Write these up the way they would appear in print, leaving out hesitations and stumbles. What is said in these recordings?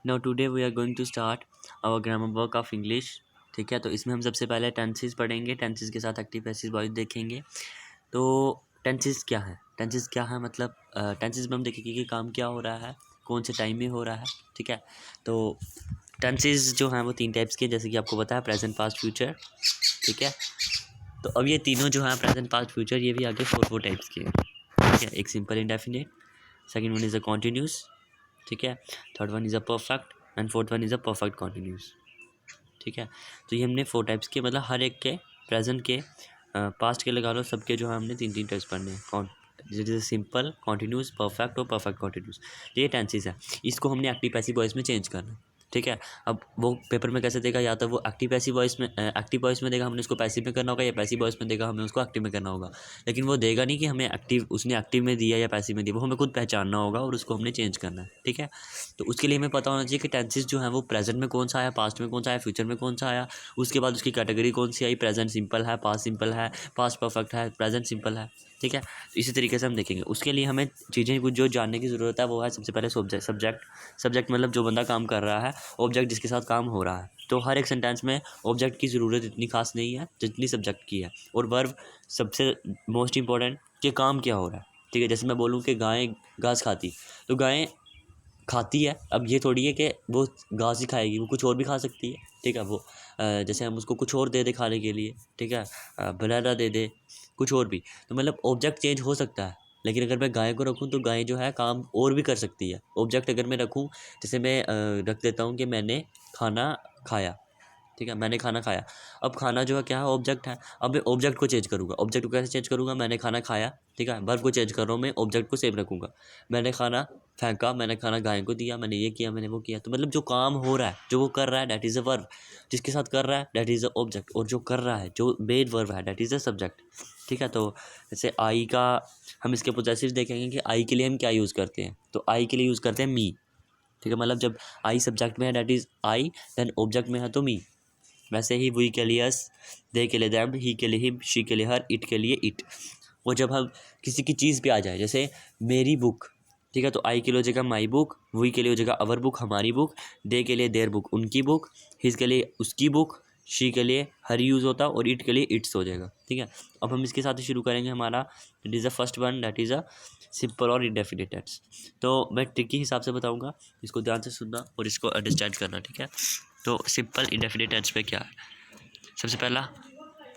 Now today we are going to start our grammar work of English. ठीक है, तो इसमें हम सबसे पहले टेंसेस पढ़ेंगे, टेंसेस के साथ एक्टिव पैसिव वॉइस देखेंगे। तो टेंसेस क्या है, टेंसेस क्या है मतलब टेंसेस में हम देखेंगे कि काम क्या हो रहा है, कौन से टाइम में हो रहा है। ठीक है, तो टेंसेस जो हैं वो 3 टाइप्स के, जैसे कि आपको पता है प्रेजेंट, पास्ट, फ्यूचर। ठीक है, तो अब ये तीनों जो हैं प्रेजेंट, पास्ट, फ्यूचर, ये भी आगे 4 टाइप्स के हैं। ठीक है, एक simple indefinite, second one is a continuous, ठीक है, third one is a perfect and fourth one is a perfect continuous. ठीक है, तो ये हमने 4 टाइप्स के, मतलब हर एक के, प्रेजेंट के, पास्ट के लगा लो, सबके जो है हमने 3 टाइप्स पढ़ने हैं। कौन, जैसे सिंपल, कॉन्टिन्यूस, परफेक्ट और परफेक्ट कॉन्टिन्यूस। ये टेंसेस है, इसको हमने एक्टिव पैसिव वॉइस में चेंज करना है। ठीक है, अब वो पेपर में कैसे देगा, या तो वो एक्टिव पैसिव वॉइस में, एक्टिव वॉइस में देगा, हमने उसको पैसिव में करना होगा, या पैसिव वॉइस में देगा, हमें उसको एक्टिव में करना होगा। लेकिन वो देगा नहीं कि हमें एक्टिव, उसने एक्टिव में दिया या पैसिव में दिया, वो हमें खुद पहचानना होगा और उसको हमने चेंज करना है। ठीक है, तो उसके लिए हमें पता होना चाहिए कि टेंसेस जो है वो प्रेजेंट में कौन सा आया, पास्ट में कौन सा आया, फ्यूचर में कौन सा आया, उसके बाद उसकी कैटेगरी कौन सी आई, प्रेजेंट सिंपल है, पास्ट सिंपल है, पास्ट परफेक्ट है, प्रेजेंट सिंपल है। ठीक है, तो इसी तरीके से हम देखेंगे। उसके लिए हमें चीज़ें कुछ जो जानने की ज़रूरत है वो है सबसे पहले सब्जेक्ट। सब्जेक्ट मतलब जो बंदा काम कर रहा है, ऑब्जेक्ट जिसके साथ काम हो रहा है। तो हर एक सेंटेंस में ऑब्जेक्ट की ज़रूरत इतनी खास नहीं है जितनी सब्जेक्ट की है। और वर्ब सबसे मोस्ट इंपॉर्टेंट, कि काम क्या हो रहा है। ठीक है, जैसे मैं बोलूँ कि गाय घास खाती, तो गाय खाती है। अब ये थोड़ी है कि वो घास ही खाएगी, वो कुछ और भी खा सकती है। ठीक है, वो जैसे हम उसको कुछ और दे दे खाने के लिए, ठीक है, बनाना दे दे, कुछ और भी, तो मतलब ऑब्जेक्ट चेंज हो सकता है। लेकिन अगर मैं गाय को रखूँ तो गाय जो है काम और भी कर सकती है। ऑब्जेक्ट अगर मैं रखूँ, जैसे मैं रख देता हूँ कि मैंने खाना खाया। ठीक है, मैंने खाना खाया। अब खाना जो है क्या है, ऑब्जेक्ट है। अब मैं ऑब्जेक्ट को चेंज करूँगा, ऑब्जेक्ट को कैसे चेंज करूँगा, मैंने खाना खाया। ठीक है, वर्ब को चेंज कर रहा हूँ मैं, ऑब्जेक्ट को सेम रखूँगा। मैंने खाना फेंका, मैंने खाना गाय को दिया, मैंने ये किया, मैंने वो किया। तो मतलब जो काम हो रहा है, जो वो कर रहा है, दैट इज़ अ वर्ब। जिसके साथ कर रहा है, दैट इज़ अ ऑब्जेक्ट। और जो कर रहा है, जो मेन वर्ब है, दैट इज़ अ सब्जेक्ट। ठीक है, तो जैसे आई का, हम इसके पोजेसिव देखेंगे कि आई के लिए हम क्या यूज़ करते हैं। तो आई के लिए यूज़ करते हैं मी। ठीक है, मतलब जब आई सब्जेक्ट में है, that is I, then object में है तो मी। वैसे ही वी के लिए अस, दे के लिए दैम, ही के लिए हिम, शी के लिए हर, इट के लिए इट। वो जब हम किसी की चीज़ पे आ जाए, जैसे मेरी बुक। ठीक है, तो आई के लिए हो जाएगा माई बुक, वी के लिए हो जाएगा अवर बुक, हमारी बुक, दे के लिए देयर बुक, उनकी बुक, हिज के लिए उसकी बुक, शी के लिए हर यूज़ होता, और इट के लिए इट्स हो जाएगा। ठीक है, अब हम इसके साथ ही शुरू करेंगे हमारा, that is the first one, that is a simple और इंडेफिनिट टेंस। तो मैं ट्रिक के हिसाब से बताऊँगा, इसको ध्यान से सुनना और इसको अंडरस्टैंड करना। ठीक है, तो सिंपल इंडेफिनिट टेंस में क्या है, सबसे पहला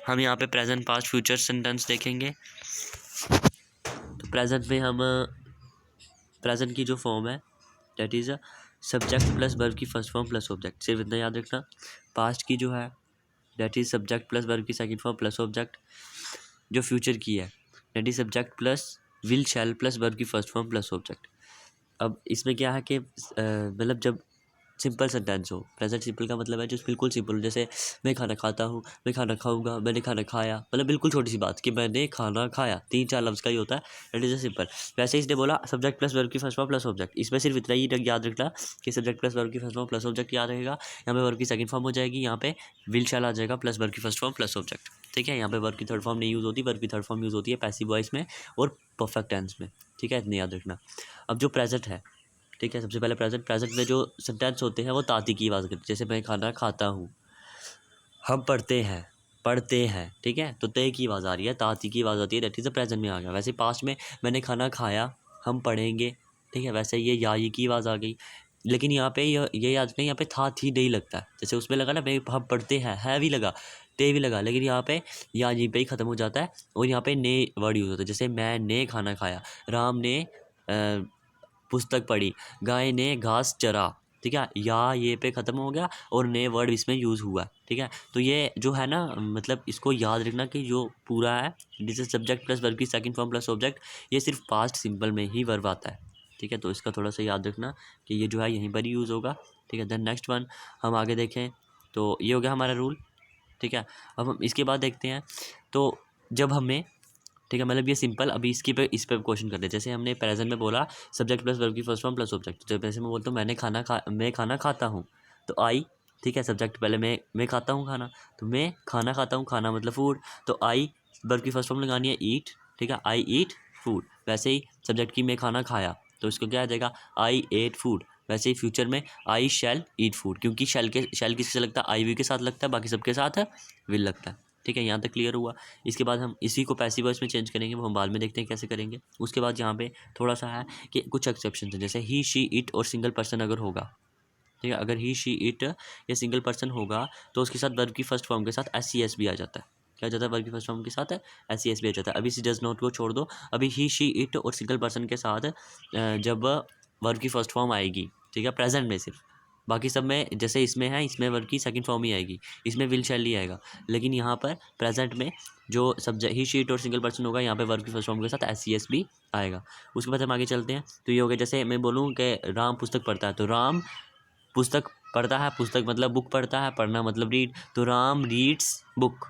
हम यहाँ पे प्रेजेंट, पास्ट, फ्यूचर सेंटेंस देखेंगे। तो प्रेजेंट में हम, प्रेजेंट की जो फॉर्म है, that is a subject plus verb की फर्स्ट फॉर्म प्लस ऑब्जेक्ट, सिर्फ इतना याद रखना। पास्ट की जो है, that is subject plus verb की सेकंड फॉर्म प्लस ऑब्जेक्ट। जो फ्यूचर की है, that is subject plus will shall plus verb की फर्स्ट फॉर्म प्लस ऑब्जेक्ट। अब इसमें क्या है कि मतलब जब सिंपल सेंटेंस हो, प्रेजेंट सिंपल का मतलब है जो बिल्कुल सिंपल हो, जैसे मैं खाना खाता हूँ, मैं खाना खाऊंगा, मैंने खाना खाया, मतलब बिल्कुल छोटी सी बात कि मैंने खाना खाया, 3-4 लफ्ज़ का ही होता है, दैट इज़ अ सिंपल। वैसे इसने बोला सब्जेक्ट प्लस वर्ब की फर्स्ट फॉर्म प्लस ऑब्जेक्ट, इसमें सिर्फ इतना ही याद रखना कि सब्जेक्ट प्लस वर्ब की फर्स्ट फॉर्म प्लस ऑब्जेक्ट याद रहेगा। यहाँ पे वर्ब की सेकंड फॉर्म हो जाएगी, यहाँ पे विल शैल आ जाएगा प्लस वर्ब की फर्स्ट फॉर्म प्लस ऑब्जेक्ट। ठीक है, यहाँ पे वर्ब की थर्ड फॉर्म नहीं यूज़ होती, वर्ब की थर्ड फॉर्म यूज़ होती है पैसिव वॉइस में और परफेक्ट टेंस में। ठीक है, इतने याद रखना। अब जो प्रेजेंट है, ठीक है, सबसे पहले प्रेजेंट में जो सेंटेंस होते हैं वो ताती की आवाज़ करते हैं, जैसे मैं खाना खाता हूँ, हम पढ़ते हैं। ठीक है, तो ते की आवाज़ आ रही है, ताती की आवाज़ आती है, दैट इज़ द प्रेजेंट में आ गया। वैसे पास्ट में मैंने खाना खाया, हम पढ़ेंगे। ठीक है, वैसे ये या ये की आवाज़ आ गई। लेकिन यहाँ पे ये याद नहीं, यहाँ पे था थी नहीं लगता है। जैसे उसमें लगा ना भाई हम पढ़ते हैं, है भी लगा, ते भी लगा, लेकिन यहाँ पे या यहीं पे ही ख़त्म हो जाता है और यहाँ पे ने वर्ड यूज़ होता है। जैसे मैंने खाना खाया, राम ने पुस्तक पढ़ी, गाय ने घास चरा। ठीक है, या ये पे ख़त्म हो गया और नए वर्ड इसमें यूज़ हुआ। ठीक है, तो ये जो है ना, मतलब इसको याद रखना कि जो पूरा है, जैसे सब्जेक्ट प्लस वर्ब की सेकंड फॉर्म प्लस ऑब्जेक्ट, ये सिर्फ पास्ट सिंपल में ही वर्ब आता है। ठीक है, तो इसका थोड़ा सा याद रखना कि ये जो है यहीं पर ही यूज़ होगा। ठीक है, देन नेक्स्ट वन हम आगे देखें, तो ये हो गया हमारा रूल। ठीक है, अब हम इसके बाद देखते हैं, तो जब हमें, ठीक है, मतलब ये सिंपल, अभी इस पे क्वेश्चन करते हैं। जैसे हमने प्रेजेंट में बोला सब्जेक्ट प्लस वर्ब की फर्स्ट फॉर्म प्लस ऑब्जेक्ट, तो जैसे मैं बोलता हूँ मैं खाना खाता हूँ, तो आई, ठीक है, सब्जेक्ट पहले मैं खाता हूँ खाना, तो मैं खाना खाता हूँ, खाना मतलब फूड, तो आई वर्ब की फर्स्ट फॉर्म लगानी है ईट। ठीक है, आई ईट फूड। वैसे ही सब्जेक्ट की मैं खाना खाया, तो इसको क्या आ जाएगा, आई एट फूड। वैसे ही फ्यूचर में आई शैल ईट फूड, क्योंकि शैल किससे लगता है, आई वी के साथ लगता है, बाकी सबके साथ विल लगता है। ठीक है, यहाँ तक क्लियर हुआ। इसके बाद हम इसी को पैसिव वॉइस में चेंज करेंगे, वो हम बाद में देखते हैं कैसे करेंगे। उसके बाद यहाँ पे थोड़ा सा है कि कुछ एक्सेप्शन है, जैसे ही शी इट और सिंगल पर्सन अगर होगा, ठीक है, अगर ही शी इट या सिंगल पर्सन होगा तो उसके साथ वर्ब की फर्स्ट फॉर्म के साथ एस सी एस भी आ जाता है। क्या जाता है, वर्ब की फर्स्ट फॉर्म के साथ एस सी एस भी आ जाता है। अभी सी डज नॉट को छोड़ दो, अभी ही शी इट और सिंगल पर्सन के साथ जब वर्ब की फर्स्ट फॉर्म आएगी, ठीक है, प्रेजेंट में सिर्फ, बाकी सब में जैसे इसमें है, इसमें वर्ब की सेकंड फॉर्म ही आएगी, इसमें विल शैल ही आएगा, लेकिन यहाँ पर प्रेजेंट में जो सब्जेक्ट ही शीट और सिंगल पर्सन होगा, यहाँ पे वर्ब की फर्स्ट फॉर्म के साथ एस सी एस भी आएगा। उसके बाद हम आगे चलते हैं। तो ये हो गया, जैसे मैं बोलूँ कि राम पुस्तक पढ़ता है, तो राम पुस्तक पढ़ता है, पुस्तक मतलब बुक पढ़ता है, पढ़ना मतलब रीड, तो राम रीड्स बुक।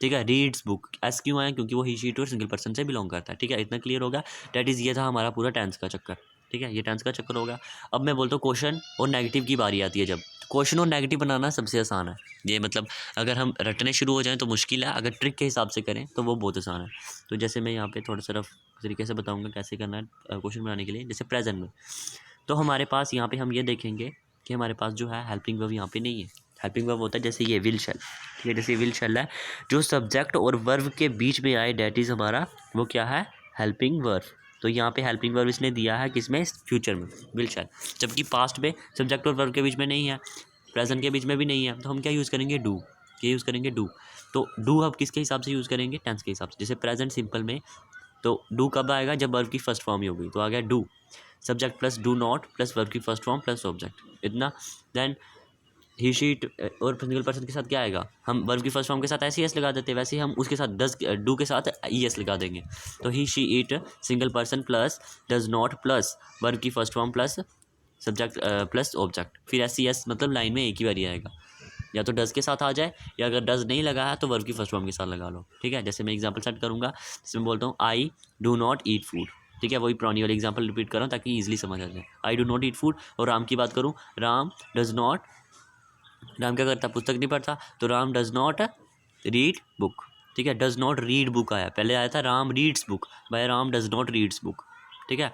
ठीक है, रीड्स बुक, एस क्यों आया, क्योंकि वो ही शीट और सिंगल पर्सन से बिलोंग करता है। ठीक है, इतना क्लियर होगा। डैट इज़ ये था हमारा पूरा टेंस का चक्कर। ठीक है, ये टेंस का चक्कर होगा। अब मैं बोलता हूँ क्वेश्चन और नेगेटिव की बारी आती है। जब क्वेश्चन और नेगेटिव बनाना सबसे आसान है, ये मतलब अगर हम रटने शुरू हो जाएं तो मुश्किल है, अगर ट्रिक के हिसाब से करें तो वो बहुत आसान है। तो जैसे मैं यहाँ पे थोड़ा सा रफ तरीके से बताऊँगा कैसे करना है क्वेश्चन बनाने के लिए। जैसे प्रेजेंट में, तो हमारे पास यहाँ पे हम ये देखेंगे कि हमारे पास जो है हेल्पिंग वर्ब यहाँ पे नहीं है। हेल्पिंग वर्ब होता है जैसे ये विल शैल, ठीक है, जैसे विल शैल है, जो सब्जेक्ट और वर्ब के बीच में आए, डैट इज़ हमारा वो क्या है, हेल्पिंग वर्ब। तो यहाँ पे हेल्पिंग वर्ब इसने दिया है किसमें, फ्यूचर में, विल शैल, जबकि पास्ट में सब्जेक्ट और वर्ब के बीच में नहीं है, प्रेजेंट के बीच में भी नहीं है, तो हम क्या यूज़ करेंगे, डू। क्या यूज़ करेंगे, डू। तो डू अब किसके हिसाब से यूज़ करेंगे, टेंस के हिसाब से। जैसे प्रेजेंट सिंपल में, तो डू कब आएगा, जब वर्ब की फर्स्ट फॉर्म ही होगी, तो आ गया do, subject plus do not plus verb की फर्स्ट फॉर्म प्लस ऑब्जेक्ट, इतना। देन ही शीट और सिंगल पर्सन के साथ क्या आएगा, हम वर्ब की फर्स्ट फॉर्म के साथ ऐसे ही एस लगा देते हैं, वैसे ही हम उसके साथ डू के साथ ई एस लगा देंगे। तो he she it single person plus does not plus verb की first form plus subject plus object, फिर एस सी एस मतलब लाइन में एक ही बारी आएगा, या तो डज के साथ आ जाए, या अगर डज नहीं लगा है तो वर्ब की फर्स्ट फॉर्म के साथ लगा लो। ठीक है, जैसे मैं एग्जांपल सेट करूँगा, जिसमें बोलता हूँ I do not eat food. ठीक है, वही पुरानी वाली एग्जांपल रिपीट कर रहा हूँ ताकि ईजिली समझ आ जाए। I do not eat food. और राम की बात करूँ, राम डज नॉट, राम क्या करता, पुस्तक नहीं पढ़ता, तो Ram does not read book. ठीक है, डज नॉट रीड बुक आया, पहले आया था Ram reads book, but Ram does not reads book. ठीक है,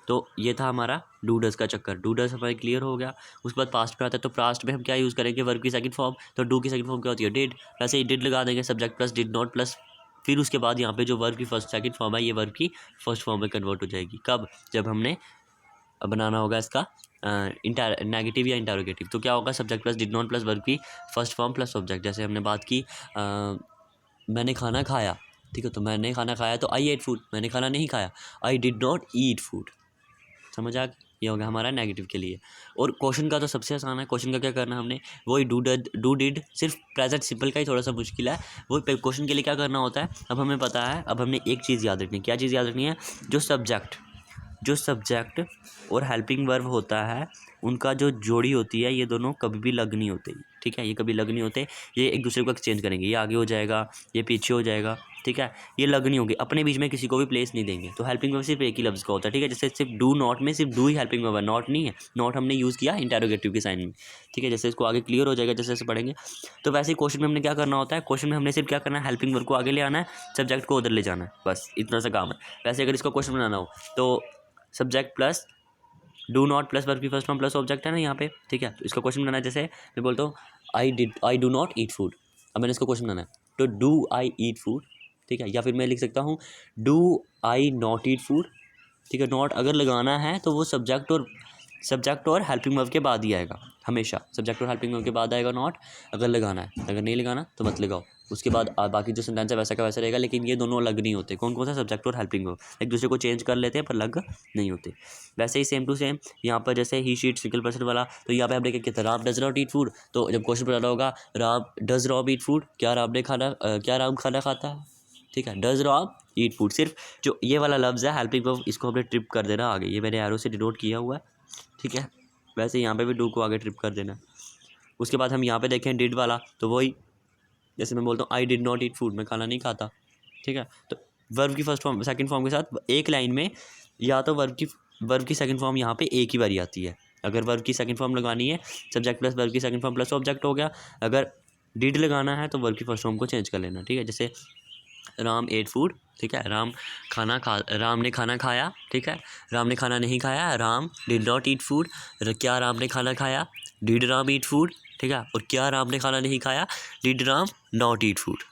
तो ये था हमारा डू डज का चक्कर। डू डज हमारा क्लियर हो गया। उसके बाद पास्ट पे आता है, तो पास्ट में हम क्या यूज़ करेंगे, वर्ब की सेकंड फॉर्म, तो डू की सेकंड फॉर्म क्या होती है, डिड, वैसे ही डिड लगा देंगे, subject plus did not plus, फिर उसके बाद यहाँ पे जो वर्ब की फर्स्ट सेकंड फॉर्म है, ये वर्ब की फर्स्ट फॉर्म में कन्वर्ट हो जाएगी। कब, जब हमने बनाना होगा इसका नेगेटिव या इंटरोगेटिव। तो क्या होगा, subject plus did not plus verb की फर्स्ट फॉर्म प्लस ऑब्जेक्ट। जैसे हमने बात की मैंने खाना खाया, ठीक है, तो मैंने खाना खाया तो आई एट फूड, मैंने खाना नहीं खाया, I did not eat food. समझ आ, ये हो गया हमारा नेगेटिव के लिए। और क्वेश्चन का तो सबसे आसान है। क्वेश्चन का क्या करना है हमने, वही डू डिड, सिर्फ प्रेजेंट सिंपल का ही थोड़ा सा मुश्किल है। वो क्वेश्चन के लिए क्या करना होता है, अब हमें पता है, अब हमने एक चीज़ याद रखनी है। क्या चीज़ याद रखनी है, जो सब्जेक्ट और हेल्पिंग वर्ब होता है, उनका जो जोड़ी होती है, ये दोनों कभी भी लग नहीं होते। ठीक है, ये कभी लग नहीं होते, ये एक दूसरे को एक्सचेंज करेंगे, ये आगे हो जाएगा, ये पीछे हो जाएगा। ठीक है, ये लग नहीं होंगे, अपने बीच में किसी को भी प्लेस नहीं देंगे। तो हेल्पिंग वर्ब सिर्फ एक ही लफ्ज़ का होता है। ठीक है, जैसे सिर्फ डू नॉट में सिर्फ डू ही हेल्पिंग वर्ब है, नॉट नहीं है। नॉट हमने यूज़ किया इंटरोगेटिव के साइन में। ठीक है, जैसे इसको आगे क्लियर हो जाएगा जैसे जैसे पढ़ेंगे। तो वैसे ही क्वेश्चन में हमने क्या करना होता है, क्वेश्चन में हमने सिर्फ क्या करना है, हेल्पिंग वर्ब को आगे ले आना है, सब्जेक्ट को उधर ले जाना है, बस इतना सा काम है। वैसे अगर इसको क्वेश्चन बनाना हो तो subject plus do not plus verb की फर्स्ट फॉर्म प्लस ऑब्जेक्ट है ना यहाँ पे। ठीक है, तो इसका क्वेश्चन बनाना है, जैसे मैं बोलता हूँ I do not eat food. अब मैंने इसको क्वेश्चन बनाना है, तो डू आई ईट फूड। ठीक है, या फिर मैं लिख सकता हूँ do I not eat food. ठीक है, नॉट अगर लगाना है तो वो सब्जेक्ट और हेल्पिंग वर्ब के बाद ही आएगा, हमेशा सब्जेक्ट और हेल्पिंग वर्ब के बाद आएगा नॉट, अगर लगाना है। अगर नहीं लगाना तो मत लगाओ। उसके बाद बाकी जो सेंटेंस है वैसा का वैसा रहेगा, लेकिन ये दोनों अलग नहीं होते। कौन कौन सा, सब्जेक्ट और हेल्पिंग वर्ब एक दूसरे को चेंज कर लेते हैं पर अलग नहीं होते। वैसे ही सेम टू सेम यहाँ पर जैसे ही शीट सिंगल पर्सन वाला, तो यहाँ पे हमने क्या किया था, Ram does not eat food. तो जब क्वेश्चन बनाना होगा, Ram does rob eat food, क्या राम खाना खाता है। ठीक है, डज रॉब ईट फूड, सिर्फ जो ये वाला लफ्ज़ है हेल्पिंग वर्ब, इसको हमने ट्रिप कर देना आगे, ये मैंने एरो से डिनोट किया हुआ है। ठीक है, वैसे यहाँ पे भी डू को आगे ट्रिप कर देना। उसके बाद हम यहाँ पे देखें डिड वाला, तो वही जैसे मैं बोलता हूँ I did not eat food, मैं खाना नहीं खाता। ठीक है, तो वर्ब की फर्स्ट फॉर्म सेकंड फॉर्म के साथ एक लाइन में, या तो वर्ब की सेकंड फॉर्म यहाँ पे एक ही बारी आती है। अगर वर्ब की सेकंड फॉर्म लगानी है, सब्जेक्ट प्लस वर्ब की सेकंड फॉर्म प्लस ऑब्जेक्ट हो गया। अगर डिड लगाना है तो वर्ब की फर्स्ट फॉर्म को चेंज कर लेना। ठीक है, जैसे राम एट फूड, ठीक है, राम ने खाना खाया, ठीक है, राम ने खाना नहीं खाया, Ram did not eat food, क्या राम ने खाना खाया, डिड राम ईट फूड, ठीक है, और क्या राम ने खाना नहीं खाया, did Ram not eat food,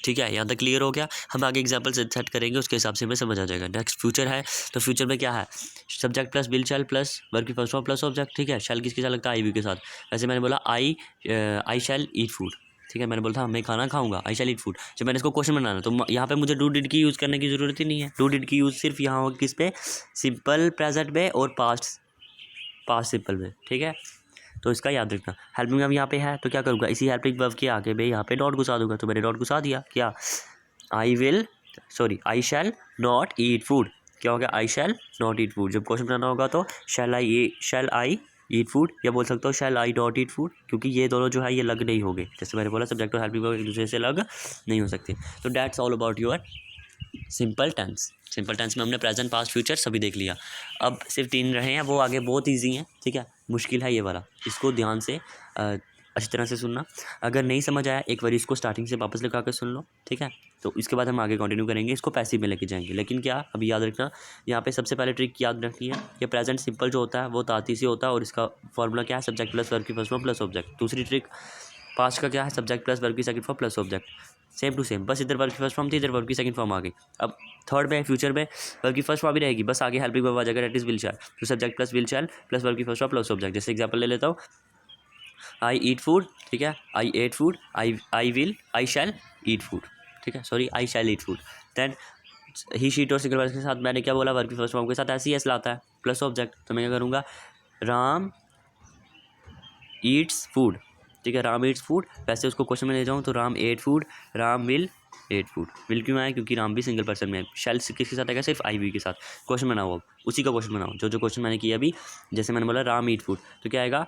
ठीक है। यहाँ तक क्लियर हो गया। हम आगे एग्जाम्पल सेट करेंगे, उसके हिसाब से हमें समझ आ जाएगा। नेक्स्ट फ्यूचर है, तो फ्यूचर में क्या है, subject plus will shall plus verb की फर्स्ट फॉर्म प्लस ऑब्जेक्ट, ठीक है। शैल किसके साथ लगता है, आई वी के साथ। वैसे मैंने बोला आई शैल ईट फूड, ठीक है, मैंने बोला था मैं खाना खाऊंगा, आई शैल ईट फूड। जब मैंने इसको क्वेश्चन बनाना, तो यहाँ पे मुझे डू डिड की यूज़ करने की ज़रूरत ही नहीं है। डू डिड की यूज़ सिर्फ यहाँ होगी किस पे, सिंपल प्रेजेंट में और पास्ट सिंपल में, ठीक है। तो इसका याद रखना। हेल्पिंग वर्ब यहाँ पे है, तो क्या करूँगा, इसी हेल्पिंग वर्ब के आगे मैं यहाँ पे डॉट घुसा दूंगा, तो मैंने डॉट घुसा दिया। क्या, आई शैल नॉट ईट फूड, क्या हो गया, आई शैल नॉट ईट फूड। जब क्वेश्चन बनाना होगा तो शैल आई ईट फूड, या बोल सकते हो शैल आई नॉट ईट फूड, क्योंकि ये दोनों जो है ये लग नहीं होंगे। जैसे मैंने बोला सब्जेक्ट और हेल्पिंग वर्ब एक दूसरे से लग नहीं हो सकते। तो that's all about your simple tense. Simple tense में हमने प्रेजेंट पास्ट फ्यूचर सभी देख लिया। अब सिर्फ 3 रहे हैं, वो आगे बहुत ईजी हैं, ठीक है। मुश्किल है ये वाला, इसको ध्यान से अच्छी तरह से सुनना। अगर नहीं समझ आया, एक बार इसको स्टार्टिंग से वापस लगा कर सुन लो, ठीक है। तो इसके बाद हम आगे कंटिन्यू करेंगे, इसको पैसिव में लेके जाएंगे। लेकिन क्या, अभी याद रखना, यहाँ पे सबसे पहले ट्रिक याद रखनी है, ये प्रेजेंट सिंपल जो होता है वो ताती से होता है, और इसका फॉर्मूला क्या है, सब्जेक्ट प्लस वर्ब की फर्स्ट फॉर्म प्लस ऑब्जेक्ट। दूसरी ट्रिक पास्ट का क्या है, सब्जेक्ट प्लस वर्ब की second form plus object. Same to same, बस इधर वर्ब की फर्स्ट फॉर्म थी, इधर वर्ब की सेकंड फॉर्म आ गई। अब थर्ड में फ्यूचर में वर्ब की फर्स्ट फॉर्म भी रहेगी, बस आगे हेल्पिंग वर्ब आ जाएगा, दैट इज विल शैल। तो subject plus will shall plus verb की फर्स्ट फॉर्म प्लस ऑब्जेक्ट। जैसे एग्जांपल ले लेता हूँ, आई ईट फूड, ठीक है, I ate food, I shall eat food, ठीक है, sorry I shall eat food. Then he she it और सिंगल वर्ब के साथ मैंने क्या बोला, वर्ब की फर्स्ट फॉर्म के साथ ऐसे ही एस लाता है प्लस ऑब्जेक्ट। तो मैं क्या करूँगा, राम ईट्स फूड, ठीक है, राम ईट्स फूड। वैसे उसको क्वेश्चन में ले जाऊँ तो Ram ate food, Ram will ate food. Will क्यों आया, क्योंकि राम भी सिंगल पर्सन में है। शैल किसके साथ आएगा, सिर्फ आई वी के साथ। क्वेश्चन बनाओ, अब उसी का क्वेश्चन बनाओ जो क्वेश्चन मैंने किया अभी। जैसे मैंने बोला राम ईट फूड, तो क्या आएगा,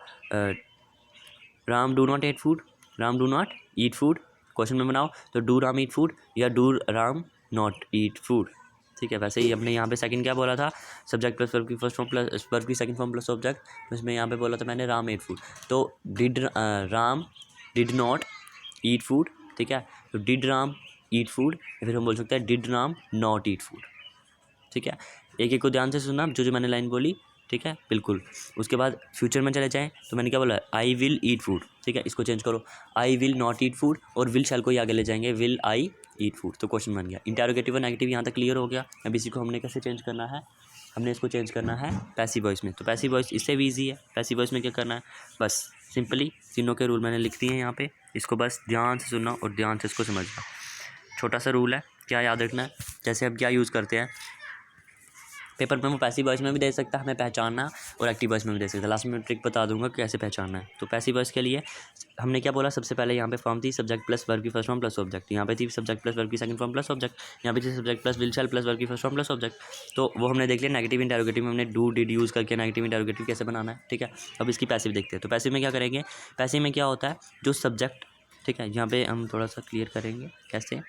Ram do not at food, Ram do not eat food. Question में बनाओ तो डू राम ईट फूड या do Ram not eat food, ठीक है। वैसे ही हमने यहाँ पे सेकंड क्या बोला था, सब्जेक्ट प्लस वर्ब की फर्स्ट फॉर्म प्लस वर्ब की सेकंड फॉर्म प्लस ऑब्जेक्ट। तो इसमें यहाँ पे बोला था मैंने राम एट फूड, तो Ram did not eat food, ठीक है। तो डिड राम ईट फूड, या फिर हम बोल सकते हैं did Ram not eat food, ठीक है। एक एक को ध्यान से सुनना, जो मैंने लाइन बोली, ठीक है, बिल्कुल। उसके बाद फ्यूचर में चले जाएँ तो मैंने क्या बोला, आई विल ईट फूड, ठीक है। इसको चेंज करो, आई विल नॉट ईट फूड, और विल शैल को ही आगे ले जाएंगे, विल आई ईट फूड। तो क्वेश्चन बन गया। इंटेरोगेटिव और नेगेटिव यहाँ तक क्लियर हो गया। अब इसी को हमने कैसे चेंज करना है, हमने इसको चेंज करना है पैसिव वॉइस में। तो पैसिव वॉइस इससे भी ईजी है। पैसिव वॉइस में क्या करना है, बस सिंपली तीनों के रूल मैंने लिख दिए हैं यहाँ पे, इसको बस ध्यान से सुनना और ध्यान से इसको समझना। छोटा सा रूल है, क्या याद रखना है, जैसे अब क्या यूज़ करते हैं पेपर में, वो पैसिव वॉइस में भी दे सकता है हमें पहचानना, और एक्टिव वॉइस में भी दे सकता है। लास्ट में ट्रिक बता दूंगा कैसे पहचानना है। तो पैसिव वॉइस के लिए हमने क्या बोला, सबसे पहले यहाँ पे फॉर्म थी सब्जेक्ट प्लस वर्ब की फर्स्ट फॉर्म प्लस ऑब्जेक्ट, यहाँ पे थी सब्जेक्ट प्लस वर्ब की सेकंड फॉर्म प्लस ऑब्जेक्ट, यहाँ पे थी subject plus will shall plus verb की फर्स्ट फॉर्म प्लस ऑब्जेक्ट। तो वो हमने देख लिया। नेगेटिव इंटेरोगेटिव में हमने डू डिड यूज़ करके नेगेटिव इंटेरोगेटिव कैसे बनाना है, ठीक है। अब इसकी पैसिव देखते हैं। तो पैसिव में क्या करेंगे, पैसिव में क्या होता है, जो सब्जेक्ट, ठीक है, यहाँ पे हम थोड़ा सा क्लियर करेंगे कैसे।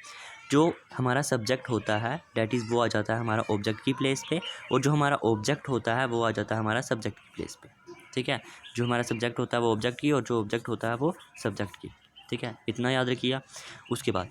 जो हमारा सब्जेक्ट होता है डैट इज़ वो आ जाता है हमारा ऑब्जेक्ट की प्लेस पे, और जो हमारा ऑब्जेक्ट होता है वो आ जाता है हमारा सब्जेक्ट की प्लेस पे, ठीक है। जो हमारा सब्जेक्ट होता है वो ऑब्जेक्ट की, और जो ऑब्जेक्ट होता है वो सब्जेक्ट की, ठीक है। इतना याद रखिए। उसके बाद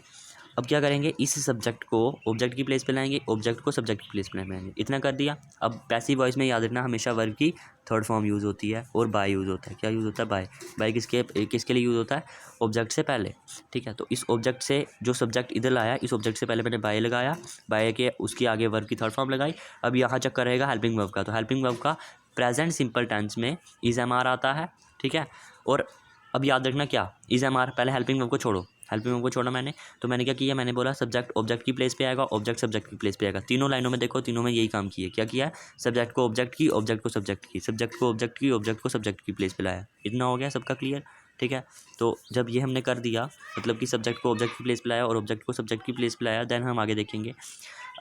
अब क्या करेंगे, इस सब्जेक्ट को ऑब्जेक्ट की प्लेस पे लाएंगे, ऑब्जेक्ट को सब्जेक्ट की प्लेस पे लाएंगे। इतना कर दिया। अब पैसिव वॉइस में याद रखना, हमेशा वर्ब की थर्ड फॉर्म यूज़ होती है, और बाय यूज़ होता है। क्या यूज़ होता है, बाय। बाय किसके लिए यूज़ होता है, ऑब्जेक्ट से पहले, ठीक है। तो इस ऑब्जेक्ट से जो सब्जेक्ट इधर लाया, इस ऑब्जेक्ट से पहले मैंने बाय लगाया, बाय के उसके आगे वर्ब की थर्ड फॉर्म लगाई। अब यहाँ चक्कर रहेगा हेल्पिंग वर्ब का। तो हेल्पिंग वर्ब का प्रेजेंट सिंपल टेंस में इज एम आर आता है, ठीक है। और अब याद रखना क्या, इज एम आर, पहले हेल्पिंग वर्ब को छोड़ो, हेल्पिंग वर्ब को छोड़ा मैंने, तो मैंने क्या किया, मैंने बोला सब्जेक्ट ऑब्जेक्ट की प्लेस पे आएगा, ऑब्जेक्ट सब्जेक्ट की प्लेस पे आएगा। तीनों लाइनों में देखो, तीनों में यही काम किया। क्या किया, सब्जेक्ट को ऑब्जेक्ट की, ऑब्जेक्ट को सब्जेक्ट की, सब्जेक्ट को ऑब्जेक्ट की, ऑब्जेक्ट को सब्जेक्ट की प्लेस पे लाया। इतना हो गया सबका क्लियर, ठीक है। तो जब ये हमने कर दिया, मतलब कि सब्जेक्ट को ऑब्जेक्ट की प्लेस पे लाया और ऑब्जेक्ट को सब्जेक्ट की प्लेस पे लाया, देन हम आगे देखेंगे।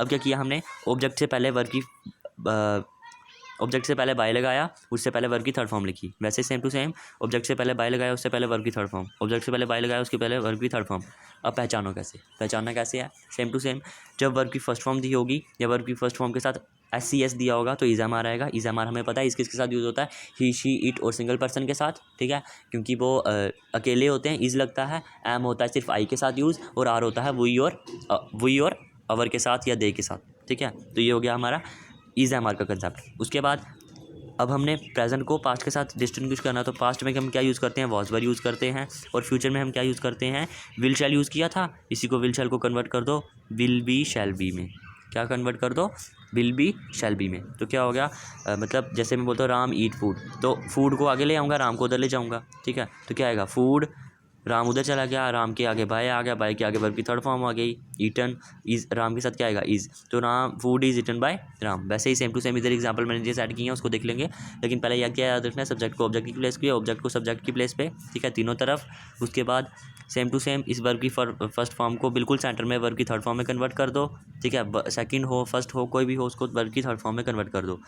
अब क्या किया हमने, ऑब्जेक्ट से पहले वर्ब की ऑब्जेक्ट से पहले बाय लगाया, उससे पहले वर्ब की थर्ड फॉर्म लिखी। वैसे सेम टू सेम ऑब्जेक्ट से पहले बाय लगाया, उससे पहले वर्ब की थर्ड फॉर्म, ऑब्जेक्ट से पहले बाय लगाया, उसके पहले वर्ब की थर्ड फॉर्म। अब पहचानो कैसे, पहचानना कैसे है, सेम टू सेम जब वर्ब की फर्स्ट फॉर्म दी होगी या वर्ब की फर्स्ट फॉर्म के साथ SCS दिया होगा तो इज एम आर आएगा। इज एम आर हमें पता है इसके साथ यूज़ होता है, ही शी इट और सिंगल पर्सन के साथ, ठीक है, क्योंकि वो अकेले होते हैं, इज लगता है। एम होता है सिर्फ आई के साथ यूज़, और आर होता है वी और अवर के साथ या दे के साथ, ठीक है। तो ये हो गया हमारा इज एम आर का कंसेप्ट। उसके बाद अब हमने प्रेजेंट को पास्ट के साथ डिस्टिंग्विश करना, तो पास्ट में हम क्या यूज़ करते हैं, वॉज वर यूज़ करते हैं, और फ्यूचर में हम क्या यूज़ करते हैं, विल शैल यूज़ किया था। इसी को विल शैल को कन्वर्ट कर दो विल बी शैल बी में। क्या कन्वर्ट कर दो, विल बी शैल बी में। तो क्या हो गया, मतलब जैसे मैं बोलता हूँ राम ईट फूड, तो फूड को आगे ले आऊँगा, राम को उधर ले जाऊँगा, ठीक है। तो क्या आएगा, फूड, राम उधर चला गया, राम के आगे बाय आ गया, बाय के आगे वर्ब की थर्ड फॉर्म आ गई, ईटन। इज राम के साथ क्या आएगा, इज, तो Ram food is eaten by Ram. वैसे ही सेम टू सेम इधर एग्जांपल मैंने जैसे ऐड किए हैं उसको देख लेंगे, लेकिन पहले यह क्या याद रखना है, सब्जेक्ट को ऑब्जेक्ट की प्लेस पे, ऑब्जेक्ट को सब्जेक्ट की प्लेस पे, ठीक है, तीनों तरफ। उसके बाद सेम टू सेम इस वर्ब की फर्स्ट फॉर्म को बिल्कुल सेंटर में वर्ब की थर्ड फॉर्म में कन्वर्ट कर दो, ठीक है। सेकंड हो फर्स्ट हो कोई भी हो, उसको वर्ब की थर्ड फॉर्म में कन्वर्ट कर दो।